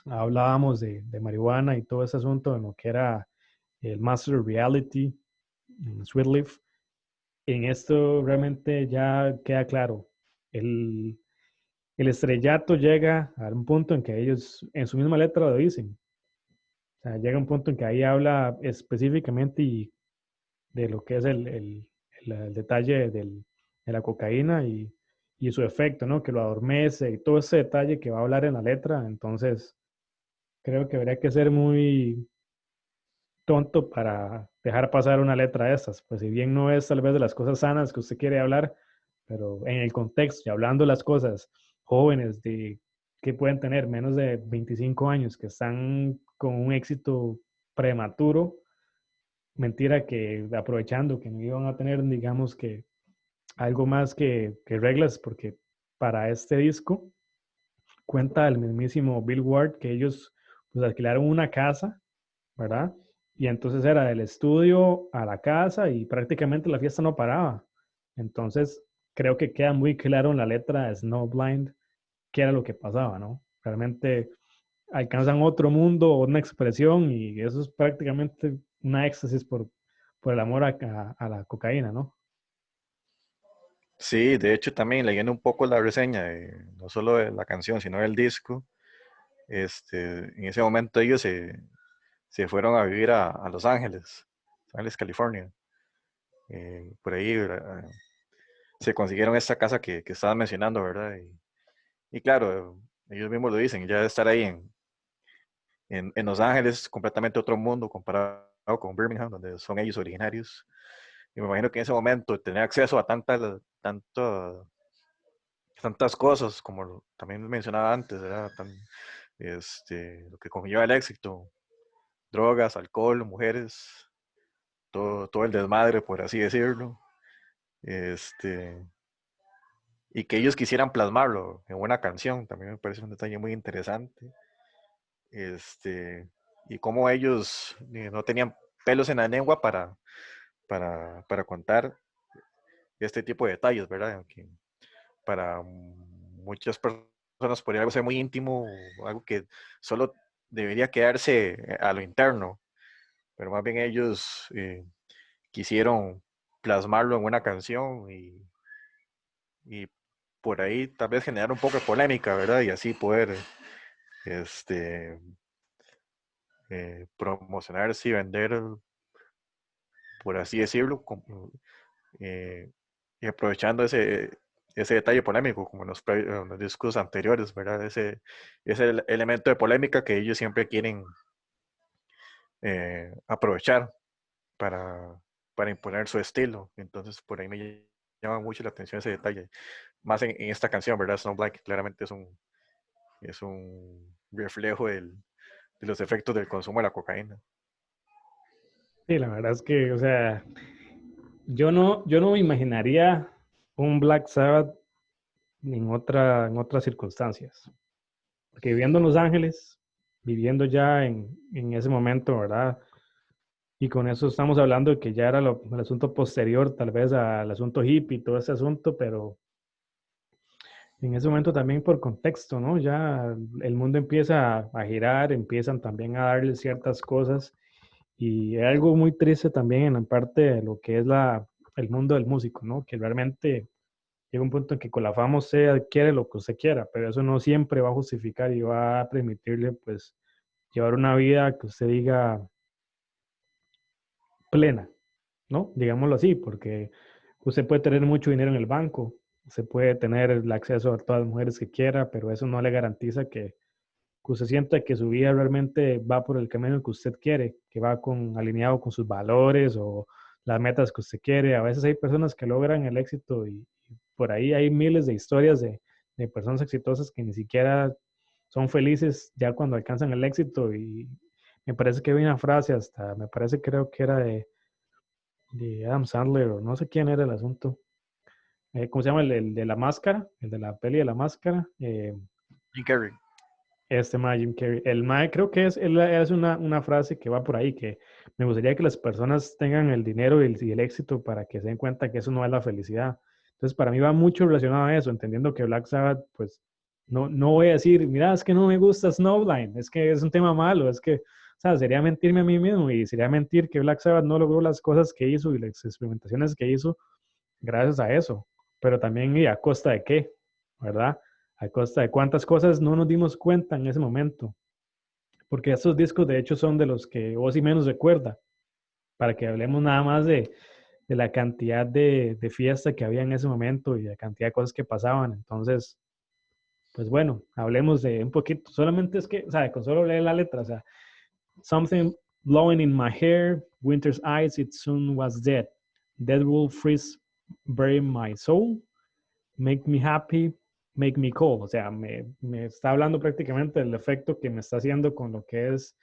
hablábamos de marihuana y todo ese asunto en lo que era el Master Reality, Sweet Leaf, en esto realmente ya queda claro. El, el estrellato llega a un punto en que ellos en su misma letra lo dicen. O sea, llega un punto en que ahí habla específicamente y de lo que es el detalle de la cocaína y su efecto, ¿no? Que lo adormece y todo ese detalle que va a hablar en la letra. Entonces, creo que habría que ser muy tonto para dejar pasar una letra de estas. Pues si bien no es tal vez de las cosas sanas que usted quiere hablar, pero en el contexto y hablando las cosas jóvenes de que pueden tener menos de 25 años, que están con un éxito prematuro, mentira que aprovechando que no iban a tener, digamos que algo más que reglas, porque para este disco cuenta el mismísimo Bill Ward que ellos pues alquilaron una casa, ¿verdad? Y entonces era del estudio a la casa y prácticamente la fiesta no paraba. Entonces creo que queda muy claro en la letra de Snowblind qué era lo que pasaba, ¿no? Realmente alcanzan otro mundo, una expresión y eso es prácticamente una éxtasis por el amor a la cocaína, ¿no? Sí, de hecho también leyendo un poco la reseña, no solo de la canción, sino del disco, en ese momento ellos se fueron a vivir a Los Ángeles, California. Por ahí se consiguieron esta casa que estabas mencionando, ¿verdad? Y claro, ellos mismos lo dicen, ya de estar ahí en Los Ángeles, completamente otro mundo comparado con Birmingham, donde son ellos originarios. Y me imagino que en ese momento tener acceso a tantas cosas, como también mencionaba antes, ¿verdad? Lo que conlleva el éxito, drogas, alcohol, mujeres, todo el desmadre, por así decirlo. Este, y que ellos quisieran plasmarlo en una canción, también me parece un detalle muy interesante. Este, y cómo ellos no tenían pelos en la lengua para contar este tipo de detalles, ¿verdad? Que para muchas personas podría algo ser muy íntimo, o algo que solo debería quedarse a lo interno, pero más bien ellos quisieron plasmarlo en una canción y por ahí tal vez generar un poco de polémica, ¿verdad? Y así poder este, promocionarse y vender, por así decirlo, eh, y aprovechando ese detalle polémico, como en los discos anteriores, ¿verdad? Ese elemento de polémica que ellos siempre quieren aprovechar para, para imponer su estilo. Entonces, por ahí me llama mucho la atención ese detalle. Más en esta canción, ¿verdad? Snow Black claramente es un reflejo de los efectos del consumo de la cocaína. Sí, la verdad es que, o sea, yo no me imaginaría un Black Sabbath en otras circunstancias. Porque viviendo en Los Ángeles, viviendo ya en ese momento, ¿verdad? Y con eso estamos hablando de que ya era el asunto posterior, tal vez al asunto hippie y todo ese asunto, pero en ese momento también por contexto, ¿no? Ya el mundo empieza a girar, empiezan también a darle ciertas cosas y hay algo muy triste también en la parte de lo que es el mundo del músico, ¿no? Que realmente llega un punto en que con la fama usted adquiere lo que usted quiera, pero eso no siempre va a justificar y va a permitirle, pues, llevar una vida que usted diga plena, ¿no? Digámoslo así, porque usted puede tener mucho dinero en el banco, usted puede tener el acceso a todas las mujeres que quiera, pero eso no le garantiza que usted sienta que su vida realmente va por el camino que usted quiere, que va alineado con sus valores o las metas que usted quiere. A veces hay personas que logran el éxito y por ahí hay miles de historias de personas exitosas que ni siquiera son felices ya cuando alcanzan el éxito y me parece que hay una frase hasta, me parece creo que era de Adam Sandler o no sé quién era el asunto. ¿Cómo se llama? El de la máscara, el de la peli de la máscara. Jim Carrey. Este mae Jim Carrey. El mae creo que él es una frase que va por ahí, que me gustaría que las personas tengan el dinero y el éxito para que se den cuenta que eso no es la felicidad. Entonces, para mí va mucho relacionado a eso, entendiendo que Black Sabbath, pues, no voy a decir, mira, es que no me gusta Snowblind, es que es un tema malo, es que, o sea, sería mentirme a mí mismo y sería mentir que Black Sabbath no logró las cosas que hizo y las experimentaciones que hizo gracias a eso, pero también y a costa de qué, ¿verdad? A costa de cuántas cosas no nos dimos cuenta en ese momento, porque estos discos de hecho son de los que vos y menos recuerda, para que hablemos nada más de la cantidad de fiesta que había en ese momento y la cantidad de cosas que pasaban. Entonces, pues bueno, hablemos de un poquito, solamente es que, o sea, con solo leer la letra, o sea, something blowing in my hair, winter's eyes, it soon was dead. Dead will freeze, bury my soul. Make me happy, make me cold. O sea, me está hablando prácticamente del efecto que me está haciendo con lo que es,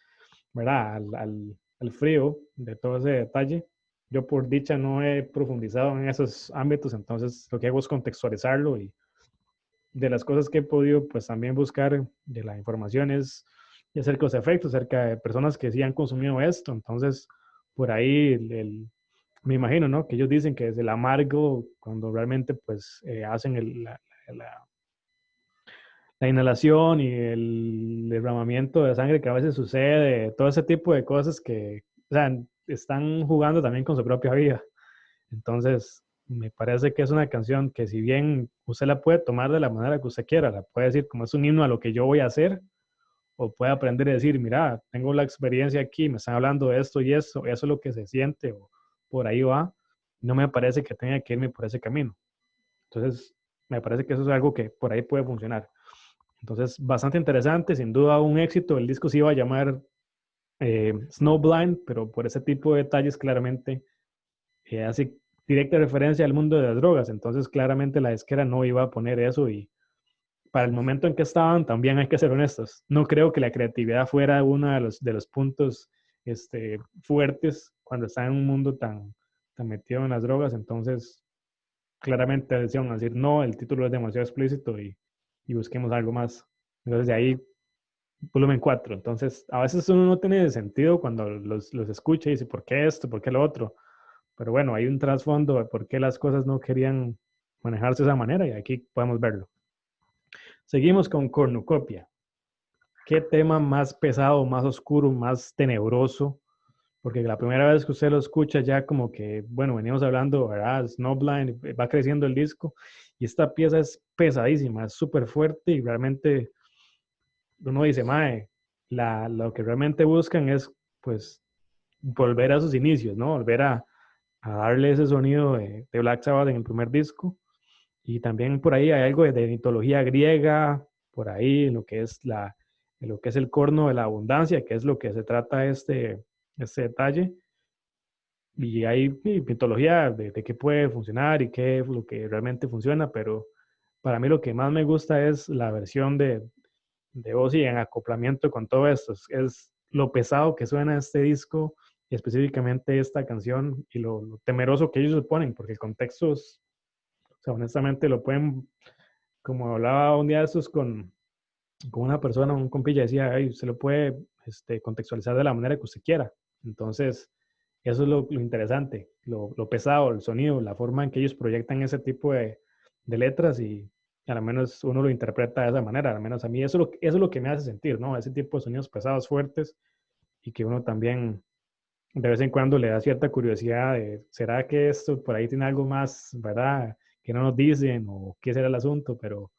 ¿verdad? Al frío de todo ese detalle. Yo por dicha no he profundizado en esos ámbitos, entonces lo que hago es contextualizarlo y de las cosas que he podido pues también buscar de la información es acerca de los efectos, acerca de personas que sí han consumido esto. Entonces, por ahí me imagino, ¿no? Que ellos dicen que es el amargo cuando realmente pues hacen la, la inhalación y el derramamiento de sangre que a veces sucede, todo ese tipo de cosas que, o sea, están jugando también con su propia vida. Entonces, me parece que es una canción que si bien usted la puede tomar de la manera que usted quiera, la puede decir como es un himno a lo que yo voy a hacer, o puede aprender a decir, mira, tengo la experiencia aquí, me están hablando de esto y eso es lo que se siente, o por ahí va, no me parece que tenga que irme por ese camino. Entonces, me parece que eso es algo que por ahí puede funcionar. Entonces, bastante interesante, sin duda un éxito. El disco se iba a llamar Snowblind, pero por ese tipo de detalles claramente hace directa referencia al mundo de las drogas. Entonces, claramente la disquera no iba a poner eso y para el momento en que estaban, también hay que ser honestos. No creo que la creatividad fuera uno de los puntos fuertes cuando está en un mundo tan metido en las drogas. Entonces, claramente decían decir, no, el título es demasiado explícito y busquemos algo más. Entonces, de ahí volumen 4. Entonces, a veces uno no tiene sentido cuando los escucha y dice, ¿por qué esto? ¿Por qué lo otro? Pero bueno, hay un trasfondo de por qué las cosas no querían manejarse de esa manera y aquí podemos verlo. Seguimos con Cornucopia. ¿Qué tema más pesado, más oscuro, más tenebroso? Porque la primera vez que usted lo escucha ya como que, bueno, veníamos hablando, ¿verdad? Snowblind, va creciendo el disco y esta pieza es pesadísima, es súper fuerte y realmente uno dice, mae, lo que realmente buscan es pues volver a sus inicios, ¿no? Volver a darle ese sonido de Black Sabbath en el primer disco. Y también por ahí hay algo de mitología griega, por ahí en lo que es en lo que es el corno de la abundancia, que es lo que se trata este detalle. Y hay mitología de qué puede funcionar y qué es lo que realmente funciona, pero para mí lo que más me gusta es la versión de Ozzy en acoplamiento con todo esto. Es lo pesado que suena este disco y específicamente esta canción y lo temeroso que ellos se ponen, porque el contexto es, o sea, honestamente lo pueden, como hablaba un día de estos con una persona, un compilla decía, "Ay, usted lo puede contextualizar de la manera que usted quiera. Entonces, Eso es lo interesante, lo pesado, el sonido, la forma en que ellos proyectan ese tipo de letras y al menos uno lo interpreta de esa manera, al menos a mí eso es lo que me hace sentir, ¿no? Ese tipo de sonidos pesados, fuertes y que uno también de vez en cuando le da cierta curiosidad de, ¿será que esto por ahí tiene algo más, verdad? Que no nos dicen o qué será el asunto, pero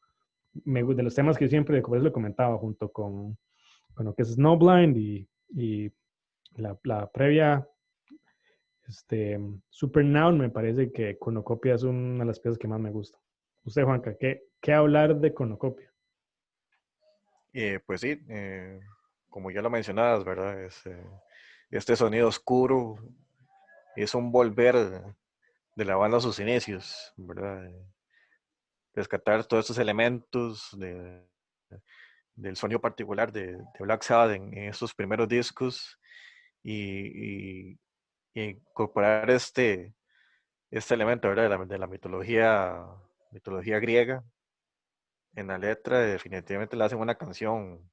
de los temas que yo siempre, como eso lo comentaba, junto con lo que es Snowblind y la previa Super Noun, me parece que Cornucopia es una de las piezas que más me gusta. Usted, Juanca, ¿qué hablar de Cornucopia? Pues sí, como ya lo mencionabas, ¿verdad? Este sonido oscuro es un volver de la banda a sus inicios, ¿verdad? Rescatar todos estos elementos del sonido particular de Black Sabbath en estos primeros discos y incorporar este elemento, ¿verdad? De la mitología griega en la letra, definitivamente le hacen una canción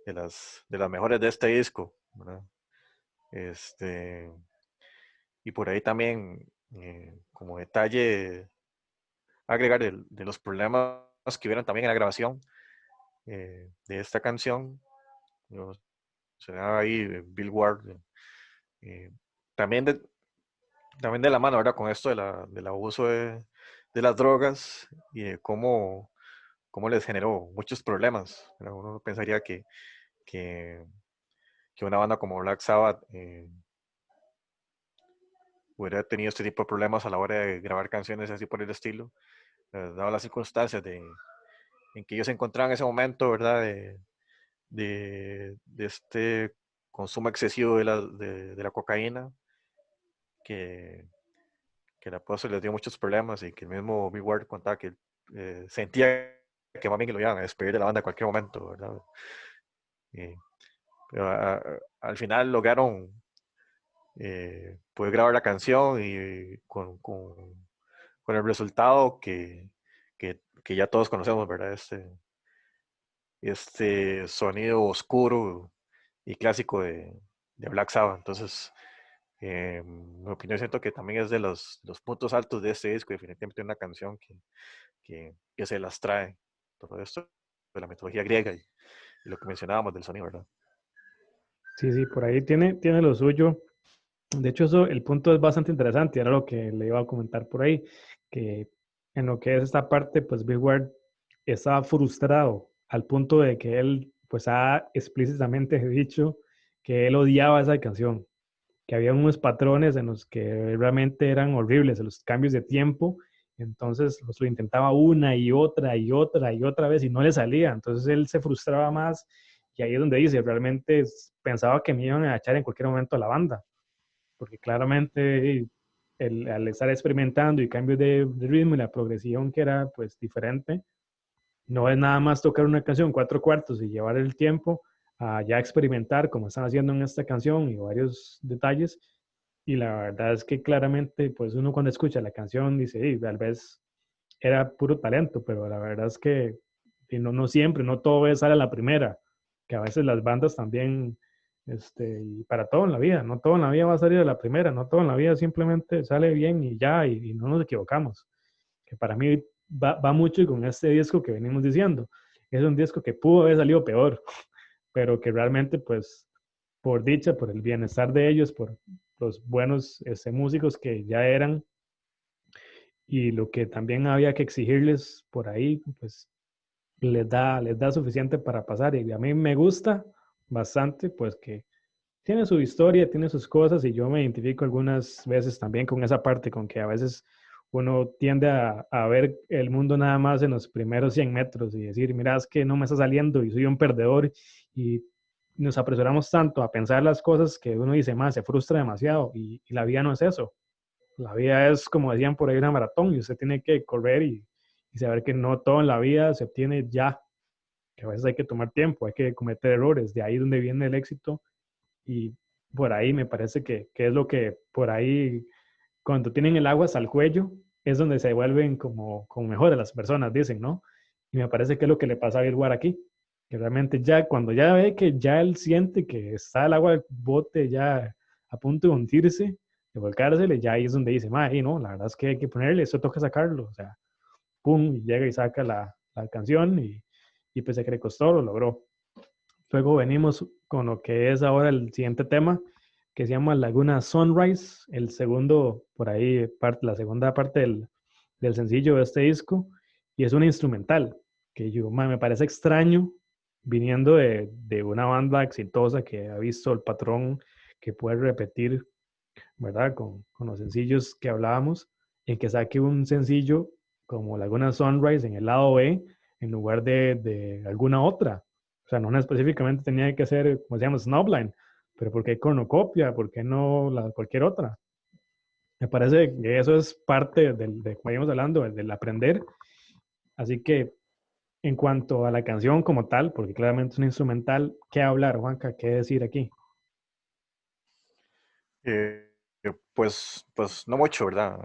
de las mejores de este disco, ¿verdad? Este, y por ahí también, como detalle, agregar de los problemas que hubieron también en la grabación de esta canción. ¿No? Se da ahí Bill Ward. eh, también, de, también de la mano, ¿verdad? Con esto del abuso de las drogas y de cómo les generó muchos problemas. ¿Verdad? Uno pensaría que, que una banda como Black Sabbath hubiera tenido este tipo de problemas a la hora de grabar canciones así por el estilo, dado las circunstancias en que ellos se encontraban en ese momento, ¿verdad? De este consumo excesivo de la cocaína, que, que la cosa les dio muchos problemas y que el mismo Bill Ward contaba que sentía que mami que lo iban a despedir de la banda en cualquier momento, ¿verdad? Y, pero al final lograron poder grabar la canción y con el resultado que ya todos conocemos, ¿verdad? Este sonido oscuro y clásico de Black Sabbath. Entonces, en mi opinión, siento que también es de los puntos altos de este disco. Definitivamente una canción que se las trae. Todo esto de la mitología griega y lo que mencionábamos del sonido, ¿verdad? Sí, sí, por ahí tiene lo suyo. De hecho, el punto es bastante interesante, era lo que le iba a comentar por ahí, que en lo que es esta parte, pues Bill Ward estaba frustrado al punto de que él, pues ha explícitamente dicho que él odiaba esa canción, que había unos patrones en los que realmente eran horribles, los cambios de tiempo, entonces pues, lo intentaba una y otra y otra y otra vez y no le salía, entonces él se frustraba más y ahí es donde dice, realmente pensaba que me iban a echar en cualquier momento a la banda porque claramente al estar experimentando y cambios de ritmo y la progresión que era pues diferente, no es nada más tocar una canción cuatro cuartos y llevar el tiempo a ya experimentar como están haciendo en esta canción y varios detalles. Y la verdad es que claramente pues uno cuando escucha la canción dice, tal vez era puro talento, pero la verdad es que no siempre, no todo sale a la primera, que a veces las bandas también, y para todo en la vida, no todo en la vida va a salir a la primera, no todo en la vida simplemente sale bien y ya, y no nos equivocamos, que para mí va mucho con este disco que venimos diciendo, es un disco que pudo haber salido peor, pero que realmente pues por dicha, por el bienestar de ellos, por los buenos músicos que ya eran, y lo que también había que exigirles por ahí, pues les da suficiente para pasar. Y a mí me gusta bastante, pues que tiene su historia, tiene sus cosas y yo me identifico algunas veces también con esa parte, con que a veces uno tiende a ver el mundo nada más en los primeros 100 metros y decir, mira, es que no me está saliendo y soy un perdedor y nos apresuramos tanto a pensar las cosas que uno dice, más, se frustra demasiado y la vida no es eso. La vida es, como decían por ahí, una maratón y usted tiene que correr y saber que no todo en la vida se obtiene ya, que a veces hay que tomar tiempo, hay que cometer errores, de ahí donde viene el éxito y por ahí me parece que es lo que por ahí, cuando tienen el agua hasta el cuello, es donde se vuelven como mejores las personas, dicen, ¿no? Y me parece que es lo que le pasa a Birguar aquí, que realmente ya cuando ya ve que ya él siente que está el agua del bote ya a punto de hundirse, de volcársele, ya ahí es donde dice, mae, no, la verdad es que hay que ponerle, esto toca sacarlo, o sea, pum, y llega y saca la canción y pese a que le costó, lo logró. Luego venimos con lo que es ahora el siguiente tema, que se llama Laguna Sunrise, el segundo, por ahí, la segunda parte del sencillo de este disco, y es una instrumental, que yo, me parece extraño, viniendo de una banda exitosa que ha visto el patrón que puede repetir, ¿verdad? Con los sencillos que hablábamos, en que saque un sencillo como Laguna Sunrise en el lado B, en lugar de alguna otra. O sea, no específicamente tenía que ser, como se llama, Snowblind, pero ¿por qué Cornucopia? ¿Por qué no cualquier otra? Me parece que eso es parte de como íbamos hablando, del aprender. Así que en cuanto a la canción como tal, porque claramente es un instrumental, ¿qué hablar, Juanca? ¿Qué decir aquí? Pues no mucho, ¿verdad?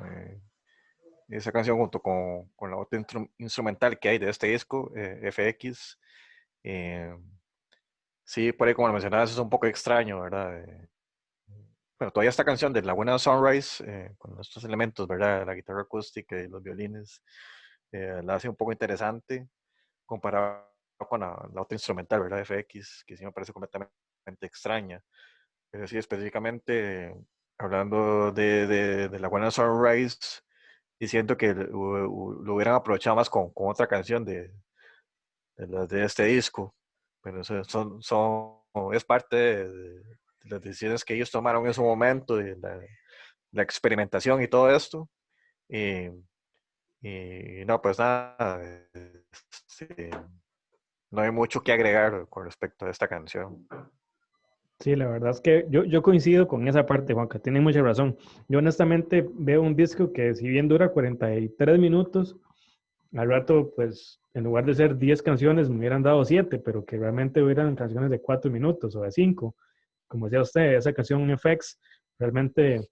Esa canción junto con la otra instrumental que hay de este disco, FX, eh, sí, por ahí como lo mencionabas, es un poco extraño, ¿verdad? Bueno, todavía esta canción de La Buena Sunrise, con estos elementos, ¿verdad? La guitarra acústica y los violines, la hace un poco interesante comparado con la otra instrumental, ¿verdad? FX, que sí me parece completamente extraña. Pero sí, específicamente, hablando de La Buena Sunrise, y siento que lo hubieran aprovechado más con otra canción de este disco. Pero eso es parte de las decisiones que ellos tomaron en su momento, de la experimentación y todo esto. Y, y no, pues nada, este, no hay mucho que agregar con respecto a esta canción. Sí, la verdad es que yo coincido con esa parte, Juanca, tiene mucha razón. Yo honestamente veo un disco que si bien dura 43 minutos, al rato, pues, en lugar de ser 10 canciones, me hubieran dado 7, pero que realmente hubieran canciones de 4 minutos o de 5. Como decía usted, esa canción FX realmente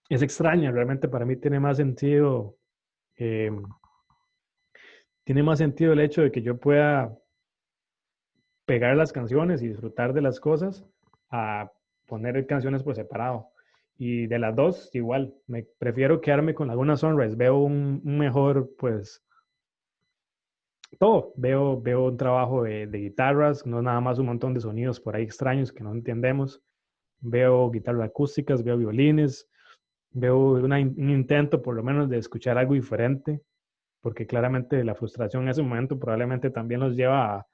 es extraña, realmente para mí eh, tiene más sentido el hecho de que yo pueda pegar las canciones y disfrutar de las cosas a poner canciones por separado. Y de las dos, igual, me prefiero quedarme con Laguna Sunrise, veo un mejor, pues, todo. Veo un trabajo de guitarras, no nada más un montón de sonidos por ahí extraños que no entendemos. Veo guitarras acústicas, veo violines, veo un intento por lo menos de escuchar algo diferente, porque claramente la frustración en ese momento probablemente también los lleva a,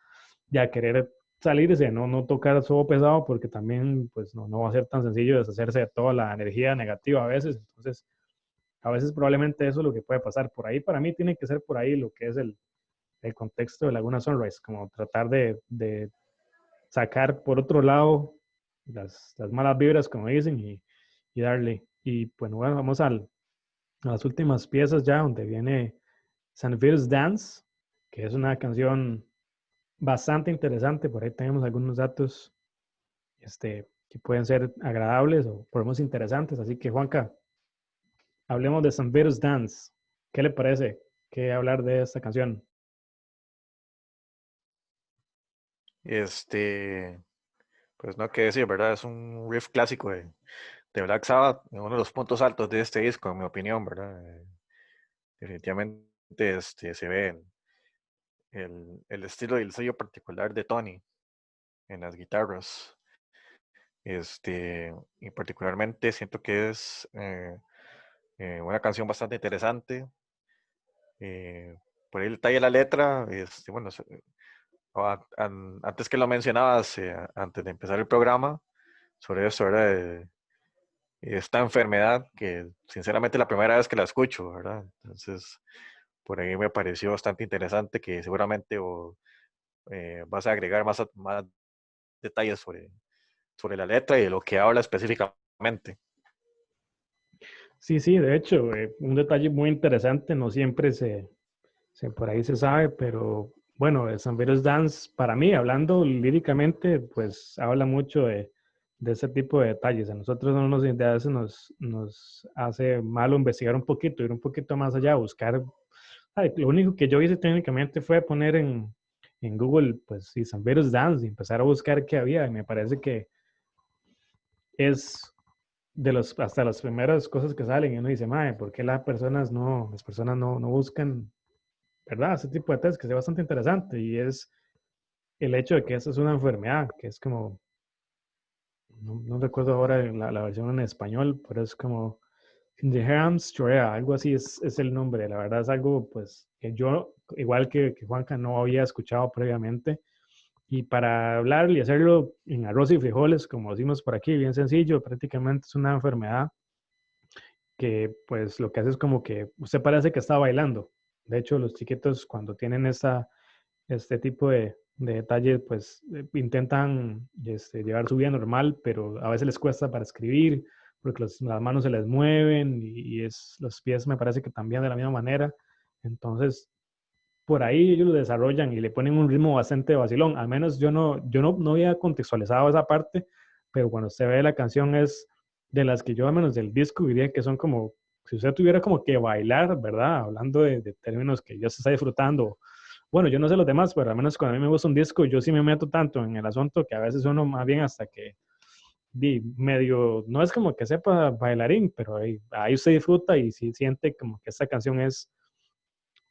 ya a querer salirse, no tocar todo pesado, porque también pues no va a ser tan sencillo deshacerse de toda la energía negativa a veces. Entonces, a veces probablemente eso es lo que puede pasar. Por ahí, para mí, tiene que ser por ahí lo que es el contexto de Laguna Sunrise, como tratar de sacar por otro lado las malas vibras, como dicen, y darle. Y bueno, vamos a las últimas piezas ya, donde viene Sanvir's Dance, que es una canción bastante interesante. Por ahí tenemos algunos datos que pueden ser agradables o por lo menos interesantes. Así que, Juanca, hablemos de Sanvir's Dance. ¿Qué le parece? ¿Qué hablar de esta canción? Este, pues no hay que decir, ¿verdad? Es un riff clásico de Black Sabbath, uno de los puntos altos de este disco, en mi opinión, ¿verdad? Definitivamente se ve el estilo y el sello particular de Tony en las guitarras. Y particularmente siento que es una canción bastante interesante. Eh, por ahí el detalle de la letra, bueno, antes que lo mencionabas, antes de empezar el programa, sobre eso, ¿verdad? Esta enfermedad que sinceramente la primera vez que la escucho, ¿verdad? Entonces, por ahí me pareció bastante interesante que seguramente vas a agregar más detalles sobre la letra y de lo que habla específicamente. Sí, sí, de hecho, un detalle muy interesante, no siempre por ahí se sabe, pero bueno, Sambero's Dance, para mí, hablando líricamente, pues habla mucho de ese tipo de detalles. A nosotros no nos, a veces nos hace malo investigar un poquito, ir un poquito más allá, buscar. Ay, lo único que yo hice técnicamente fue poner en Google, pues, Sambero's Dance y empezar a buscar qué había. Y me parece que es hasta las primeras cosas que salen, y uno dice, mae, ¿por qué las personas no buscan, ¿verdad? Ese tipo de test que es bastante interesante y es el hecho de que esa es una enfermedad, que es como, no recuerdo ahora la versión en español, pero es como Strea, algo así es el nombre. La verdad es algo pues que yo, igual que Juanca, no había escuchado previamente. Y para hablar y hacerlo en arroz y frijoles, como decimos por aquí, bien sencillo, prácticamente es una enfermedad que pues lo que hace es como que usted parece que está bailando. De hecho, los chiquitos cuando tienen este tipo de detalles, pues intentan llevar su vida normal, pero a veces les cuesta para escribir, porque las manos se les mueven los pies me parece que también de la misma manera. Entonces, por ahí ellos lo desarrollan y le ponen un ritmo bastante vacilón. Al menos yo no había contextualizado esa parte, pero cuando usted ve la canción es de las que yo, al menos del disco, diría que son como, si usted tuviera como que bailar, ¿verdad? Hablando de términos que ya se está disfrutando. Bueno, yo no sé los demás, pero al menos cuando a mí me gusta un disco, yo sí me meto tanto en el asunto que a veces uno más bien hasta que medio, no es como que sepa bailarín, pero ahí usted disfruta y sí siente como que esta canción es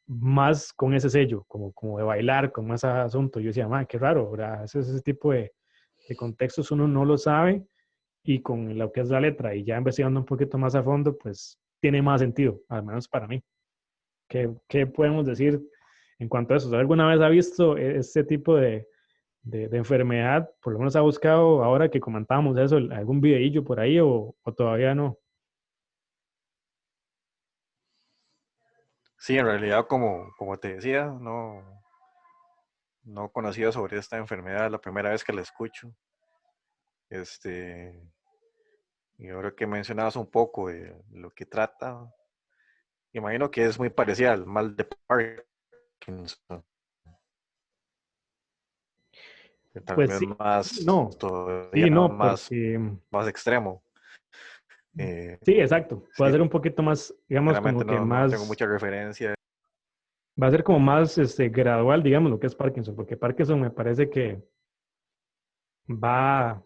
más con ese sello, como de bailar, como ese asunto. Yo decía, man, qué raro, ¿verdad? Ese tipo de contextos uno no lo sabe y con lo que es la letra y ya investigando un poquito más a fondo, pues tiene más sentido, al menos para mí. ¿Qué podemos decir en cuanto a eso? ¿Alguna vez ha visto este tipo de enfermedad? Por lo menos ha buscado, ahora que comentábamos eso, algún videillo por ahí o todavía no. Sí, en realidad, como te decía, no conocía sobre esta enfermedad la primera vez que la escucho. Este, y ahora que mencionabas un poco de lo que trata, imagino que es muy parecida al mal de Parkinson, que tal Pues vez sí, más, no, todavía sí, no, más, porque más extremo. sí, exacto. Puede Sí, ser un poquito más, digamos, como sinceramente que no tengo más, mucha referencia. va a ser como más gradual, digamos, lo que es Parkinson, porque Parkinson me parece que va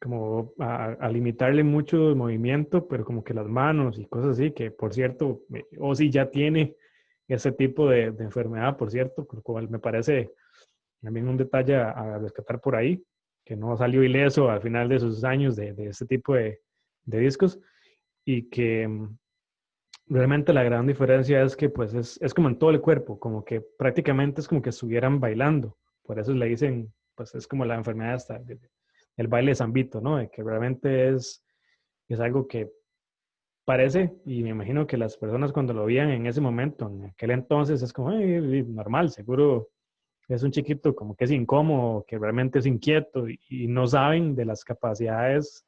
como a limitarle mucho el movimiento, pero como que las manos y cosas así, que por cierto, Ozzy ya tiene ese tipo de enfermedad, por cierto, lo cual me parece también un detalle a rescatar por ahí, que no salió ileso al final de sus años de este tipo de discos y que realmente la gran diferencia es que pues es como en todo el cuerpo, como que prácticamente es como que estuvieran bailando. Por eso le dicen, pues es como la enfermedad esta, el baile de Zambito, ¿no? De que realmente es algo que parece, y me imagino que las personas cuando lo veían en ese momento, en aquel entonces, es como, normal, seguro es un chiquito como que es incómodo, que realmente es inquieto y no saben de las capacidades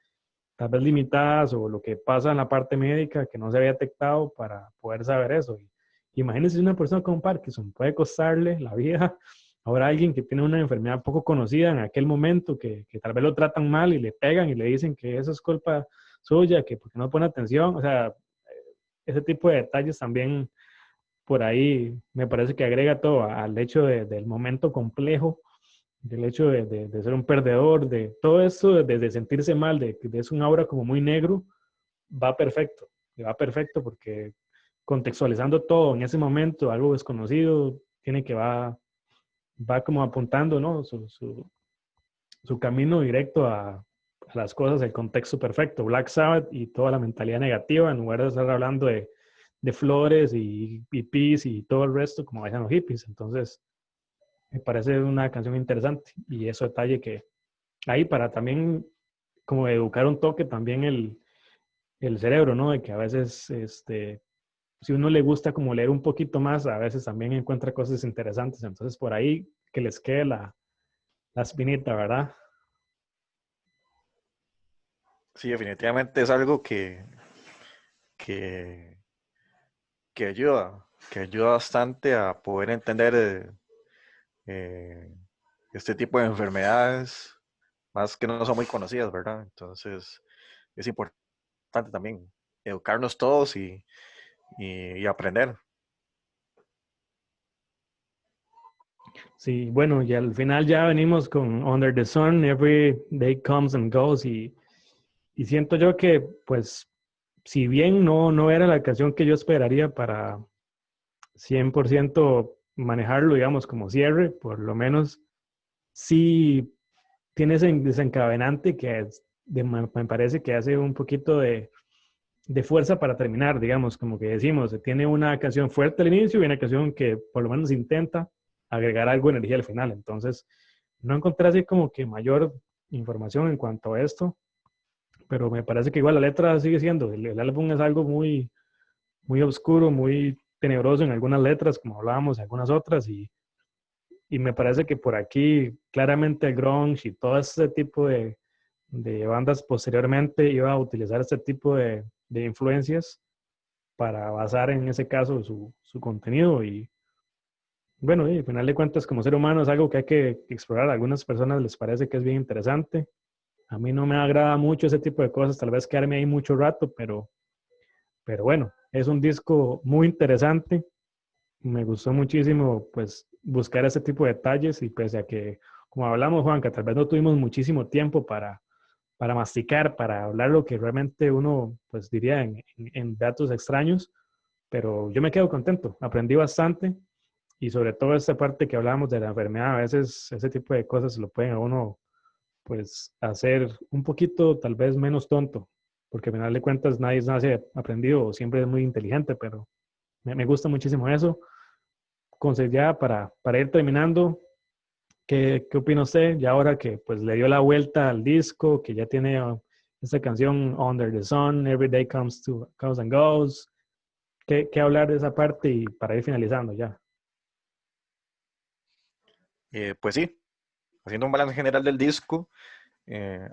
tal vez limitadas o lo que pasa en la parte médica que no se había detectado para poder saber eso. Y imagínense si una persona con Parkinson puede costarle la vida. Ahora alguien que tiene una enfermedad poco conocida en aquel momento, que tal vez lo tratan mal y le pegan y le dicen que eso es culpa suya, que porque no pone atención, o sea, ese tipo de detalles también por ahí me parece que agrega todo al hecho del momento complejo, del hecho de ser un perdedor, de todo eso, de sentirse mal, de es un aura como muy negro, va perfecto, y va perfecto porque contextualizando todo en ese momento, algo desconocido, tiene que va como apuntando, ¿no? Su camino directo a las cosas, el contexto perfecto, Black Sabbath y toda la mentalidad negativa, en lugar de estar hablando de flores y hippies y todo el resto, como decían los hippies. Entonces, me parece una canción interesante y eso detalle que ahí para también como educar un toque también el cerebro, ¿no? De que a veces, si uno le gusta como leer un poquito más, a veces también encuentra cosas interesantes. Entonces, por ahí que les quede la espinita, ¿verdad? Sí, definitivamente es algo que, que ayuda bastante a poder entender eh, este tipo de enfermedades, más que no son muy conocidas, ¿verdad? Entonces es importante también educarnos todos y aprender. Sí, bueno, y al final ya venimos con Under the Sun, Every Day Comes and Goes y siento yo que, pues, si bien no era la canción que yo esperaría para 100% manejarlo, digamos, como cierre, por lo menos sí tiene ese desencadenante que me parece que hace un poquito de fuerza para terminar, digamos, como que decimos, tiene una canción fuerte al inicio y una canción que por lo menos intenta agregar algo de energía al final. Entonces, no encontré así como que mayor información en cuanto a esto, pero me parece que igual la letra sigue siendo, el álbum es algo muy, muy oscuro, muy tenebroso en algunas letras, como hablábamos, en algunas otras, y me parece que por aquí claramente el grunge y todo ese tipo de bandas posteriormente iba a utilizar este tipo de influencias para basar en ese caso su contenido. Y bueno, y al final de cuentas, como ser humano es algo que hay que explorar. A algunas personas les parece que es bien interesante. A mí no me agrada mucho ese tipo de cosas, tal vez quedarme ahí mucho rato, pero bueno, es un disco muy interesante. Me gustó muchísimo pues buscar ese tipo de detalles y pese a que, como hablamos, Juanca, tal vez no tuvimos muchísimo tiempo para masticar, para hablar lo que realmente uno pues diría en datos extraños, pero yo me quedo contento, aprendí bastante y sobre todo esta parte que hablábamos de la enfermedad, a veces ese tipo de cosas lo pueden a uno pues hacer un poquito tal vez menos tonto, porque al final de cuentas nadie nace aprendido, siempre es muy inteligente, pero me gusta muchísimo eso. Entonces ya para ir terminando, ¿qué opina usted? Ya ahora que pues le dio la vuelta al disco, que ya tiene esta canción Under the Sun, Every Day Comes and Goes, ¿qué hablar de esa parte y para ir finalizando ya? Pues sí, haciendo un balance general del disco,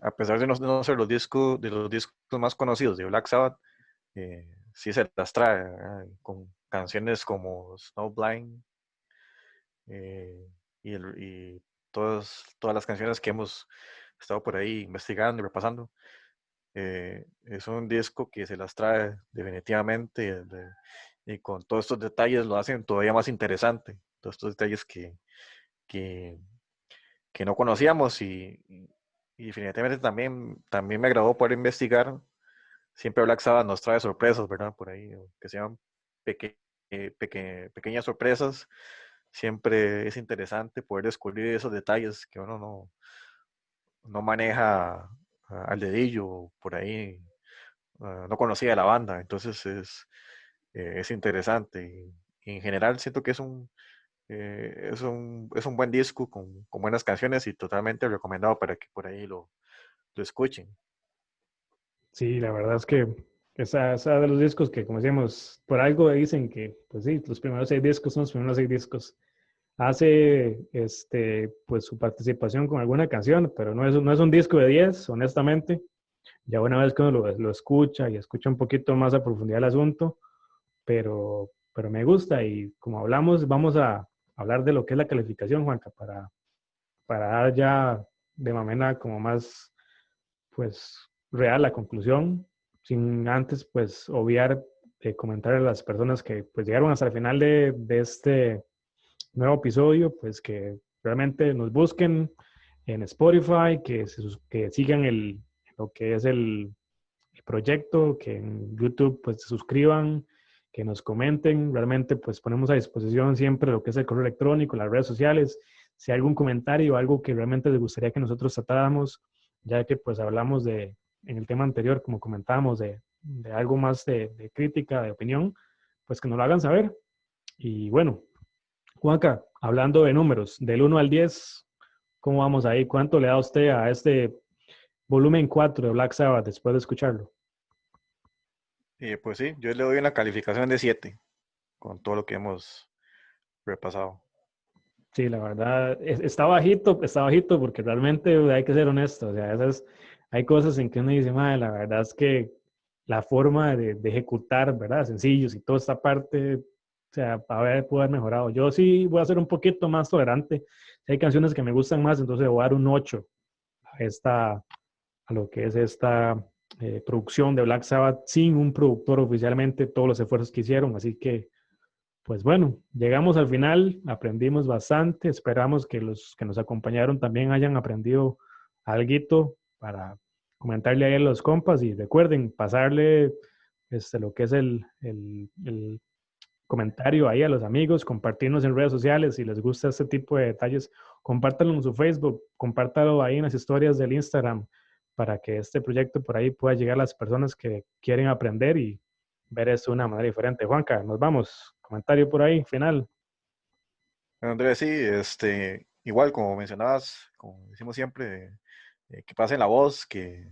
a pesar de no ser de los discos más conocidos de Black Sabbath, sí se las trae, ¿verdad? Con canciones como Snowblind, y todas las canciones que hemos estado por ahí investigando y repasando. Es un disco que se las trae definitivamente, y con todos estos detalles lo hacen todavía más interesante, todos estos detalles que, que no conocíamos, y definitivamente también me agradó poder investigar. Siempre Black Sabbath nos trae sorpresas, ¿verdad? Por ahí, que sean peque- pequeñas sorpresas. Siempre es interesante poder descubrir esos detalles que uno no maneja al dedillo por ahí. No conocía la banda, entonces es interesante. Y en general siento que es un buen disco con buenas canciones y totalmente recomendado para que por ahí lo escuchen. Sí, la verdad es que esa de los discos que, como decíamos, por algo dicen que, pues sí, los primeros 6 discos son los primeros 6 discos. Hace, pues su participación con alguna canción, pero no es un disco de 10, honestamente. Ya una vez que uno lo escucha y escucha un poquito más a profundidad el asunto, pero me gusta y como hablamos, vamos a hablar de lo que es la calificación, Juanca, para dar ya de manera como más, pues, real la conclusión, sin antes, pues, obviar comentar a las personas que, pues, llegaron hasta el final de este nuevo episodio, pues, que realmente nos busquen en Spotify, que sigan lo que es el proyecto, que en YouTube pues se suscriban, que nos comenten. Realmente pues ponemos a disposición siempre lo que es el correo electrónico, las redes sociales. Si hay algún comentario o algo que realmente les gustaría que nosotros tratáramos, ya que pues hablamos en el tema anterior, como comentábamos, de algo más de crítica, de opinión, pues que nos lo hagan saber. Y bueno, Juanca, hablando de números, del 1 al 10, ¿cómo vamos ahí? ¿Cuánto le da usted a este volumen 4 de Black Sabbath después de escucharlo? Pues sí, yo le doy una calificación de 7 con todo lo que hemos repasado. Sí, la verdad, está bajito porque realmente hay que ser honesto. O sea, hay cosas en que uno dice, madre, la verdad es que la forma de ejecutar, ¿verdad? Sencillos y toda esta parte, o sea, pudo haber mejorado. Yo sí voy a ser un poquito más tolerante. Si hay canciones que me gustan más, entonces voy a dar un 8 a lo que es esta producción de Black Sabbath sin un productor oficialmente, todos los esfuerzos que hicieron. Así que pues bueno, llegamos al final, aprendimos bastante, esperamos que los que nos acompañaron también hayan aprendido algo para comentarle ahí a los compas y recuerden pasarle lo que es el comentario ahí a los amigos, compartirnos en redes sociales si les gusta este tipo de detalles, compártanlo en su Facebook, compártalo ahí en las historias del Instagram para que este proyecto por ahí pueda llegar a las personas que quieren aprender y ver esto de una manera diferente. Juanca, nos vamos. Comentario por ahí, final. Bueno, Andrés, sí, igual como mencionabas, como decimos siempre, que pasen la voz, que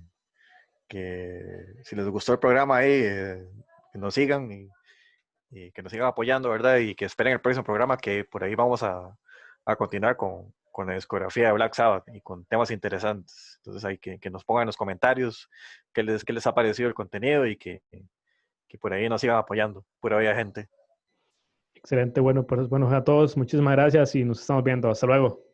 si les gustó el programa ahí, que nos sigan y que nos sigan apoyando, ¿verdad? Y que esperen el próximo programa, que por ahí vamos a continuar con la discografía de Black Sabbath y con temas interesantes. Entonces hay que nos pongan en los comentarios qué les ha parecido el contenido y que por ahí nos sigan apoyando. Pura vida, gente. Excelente, bueno, pues bueno a todos, muchísimas gracias y nos estamos viendo. Hasta luego.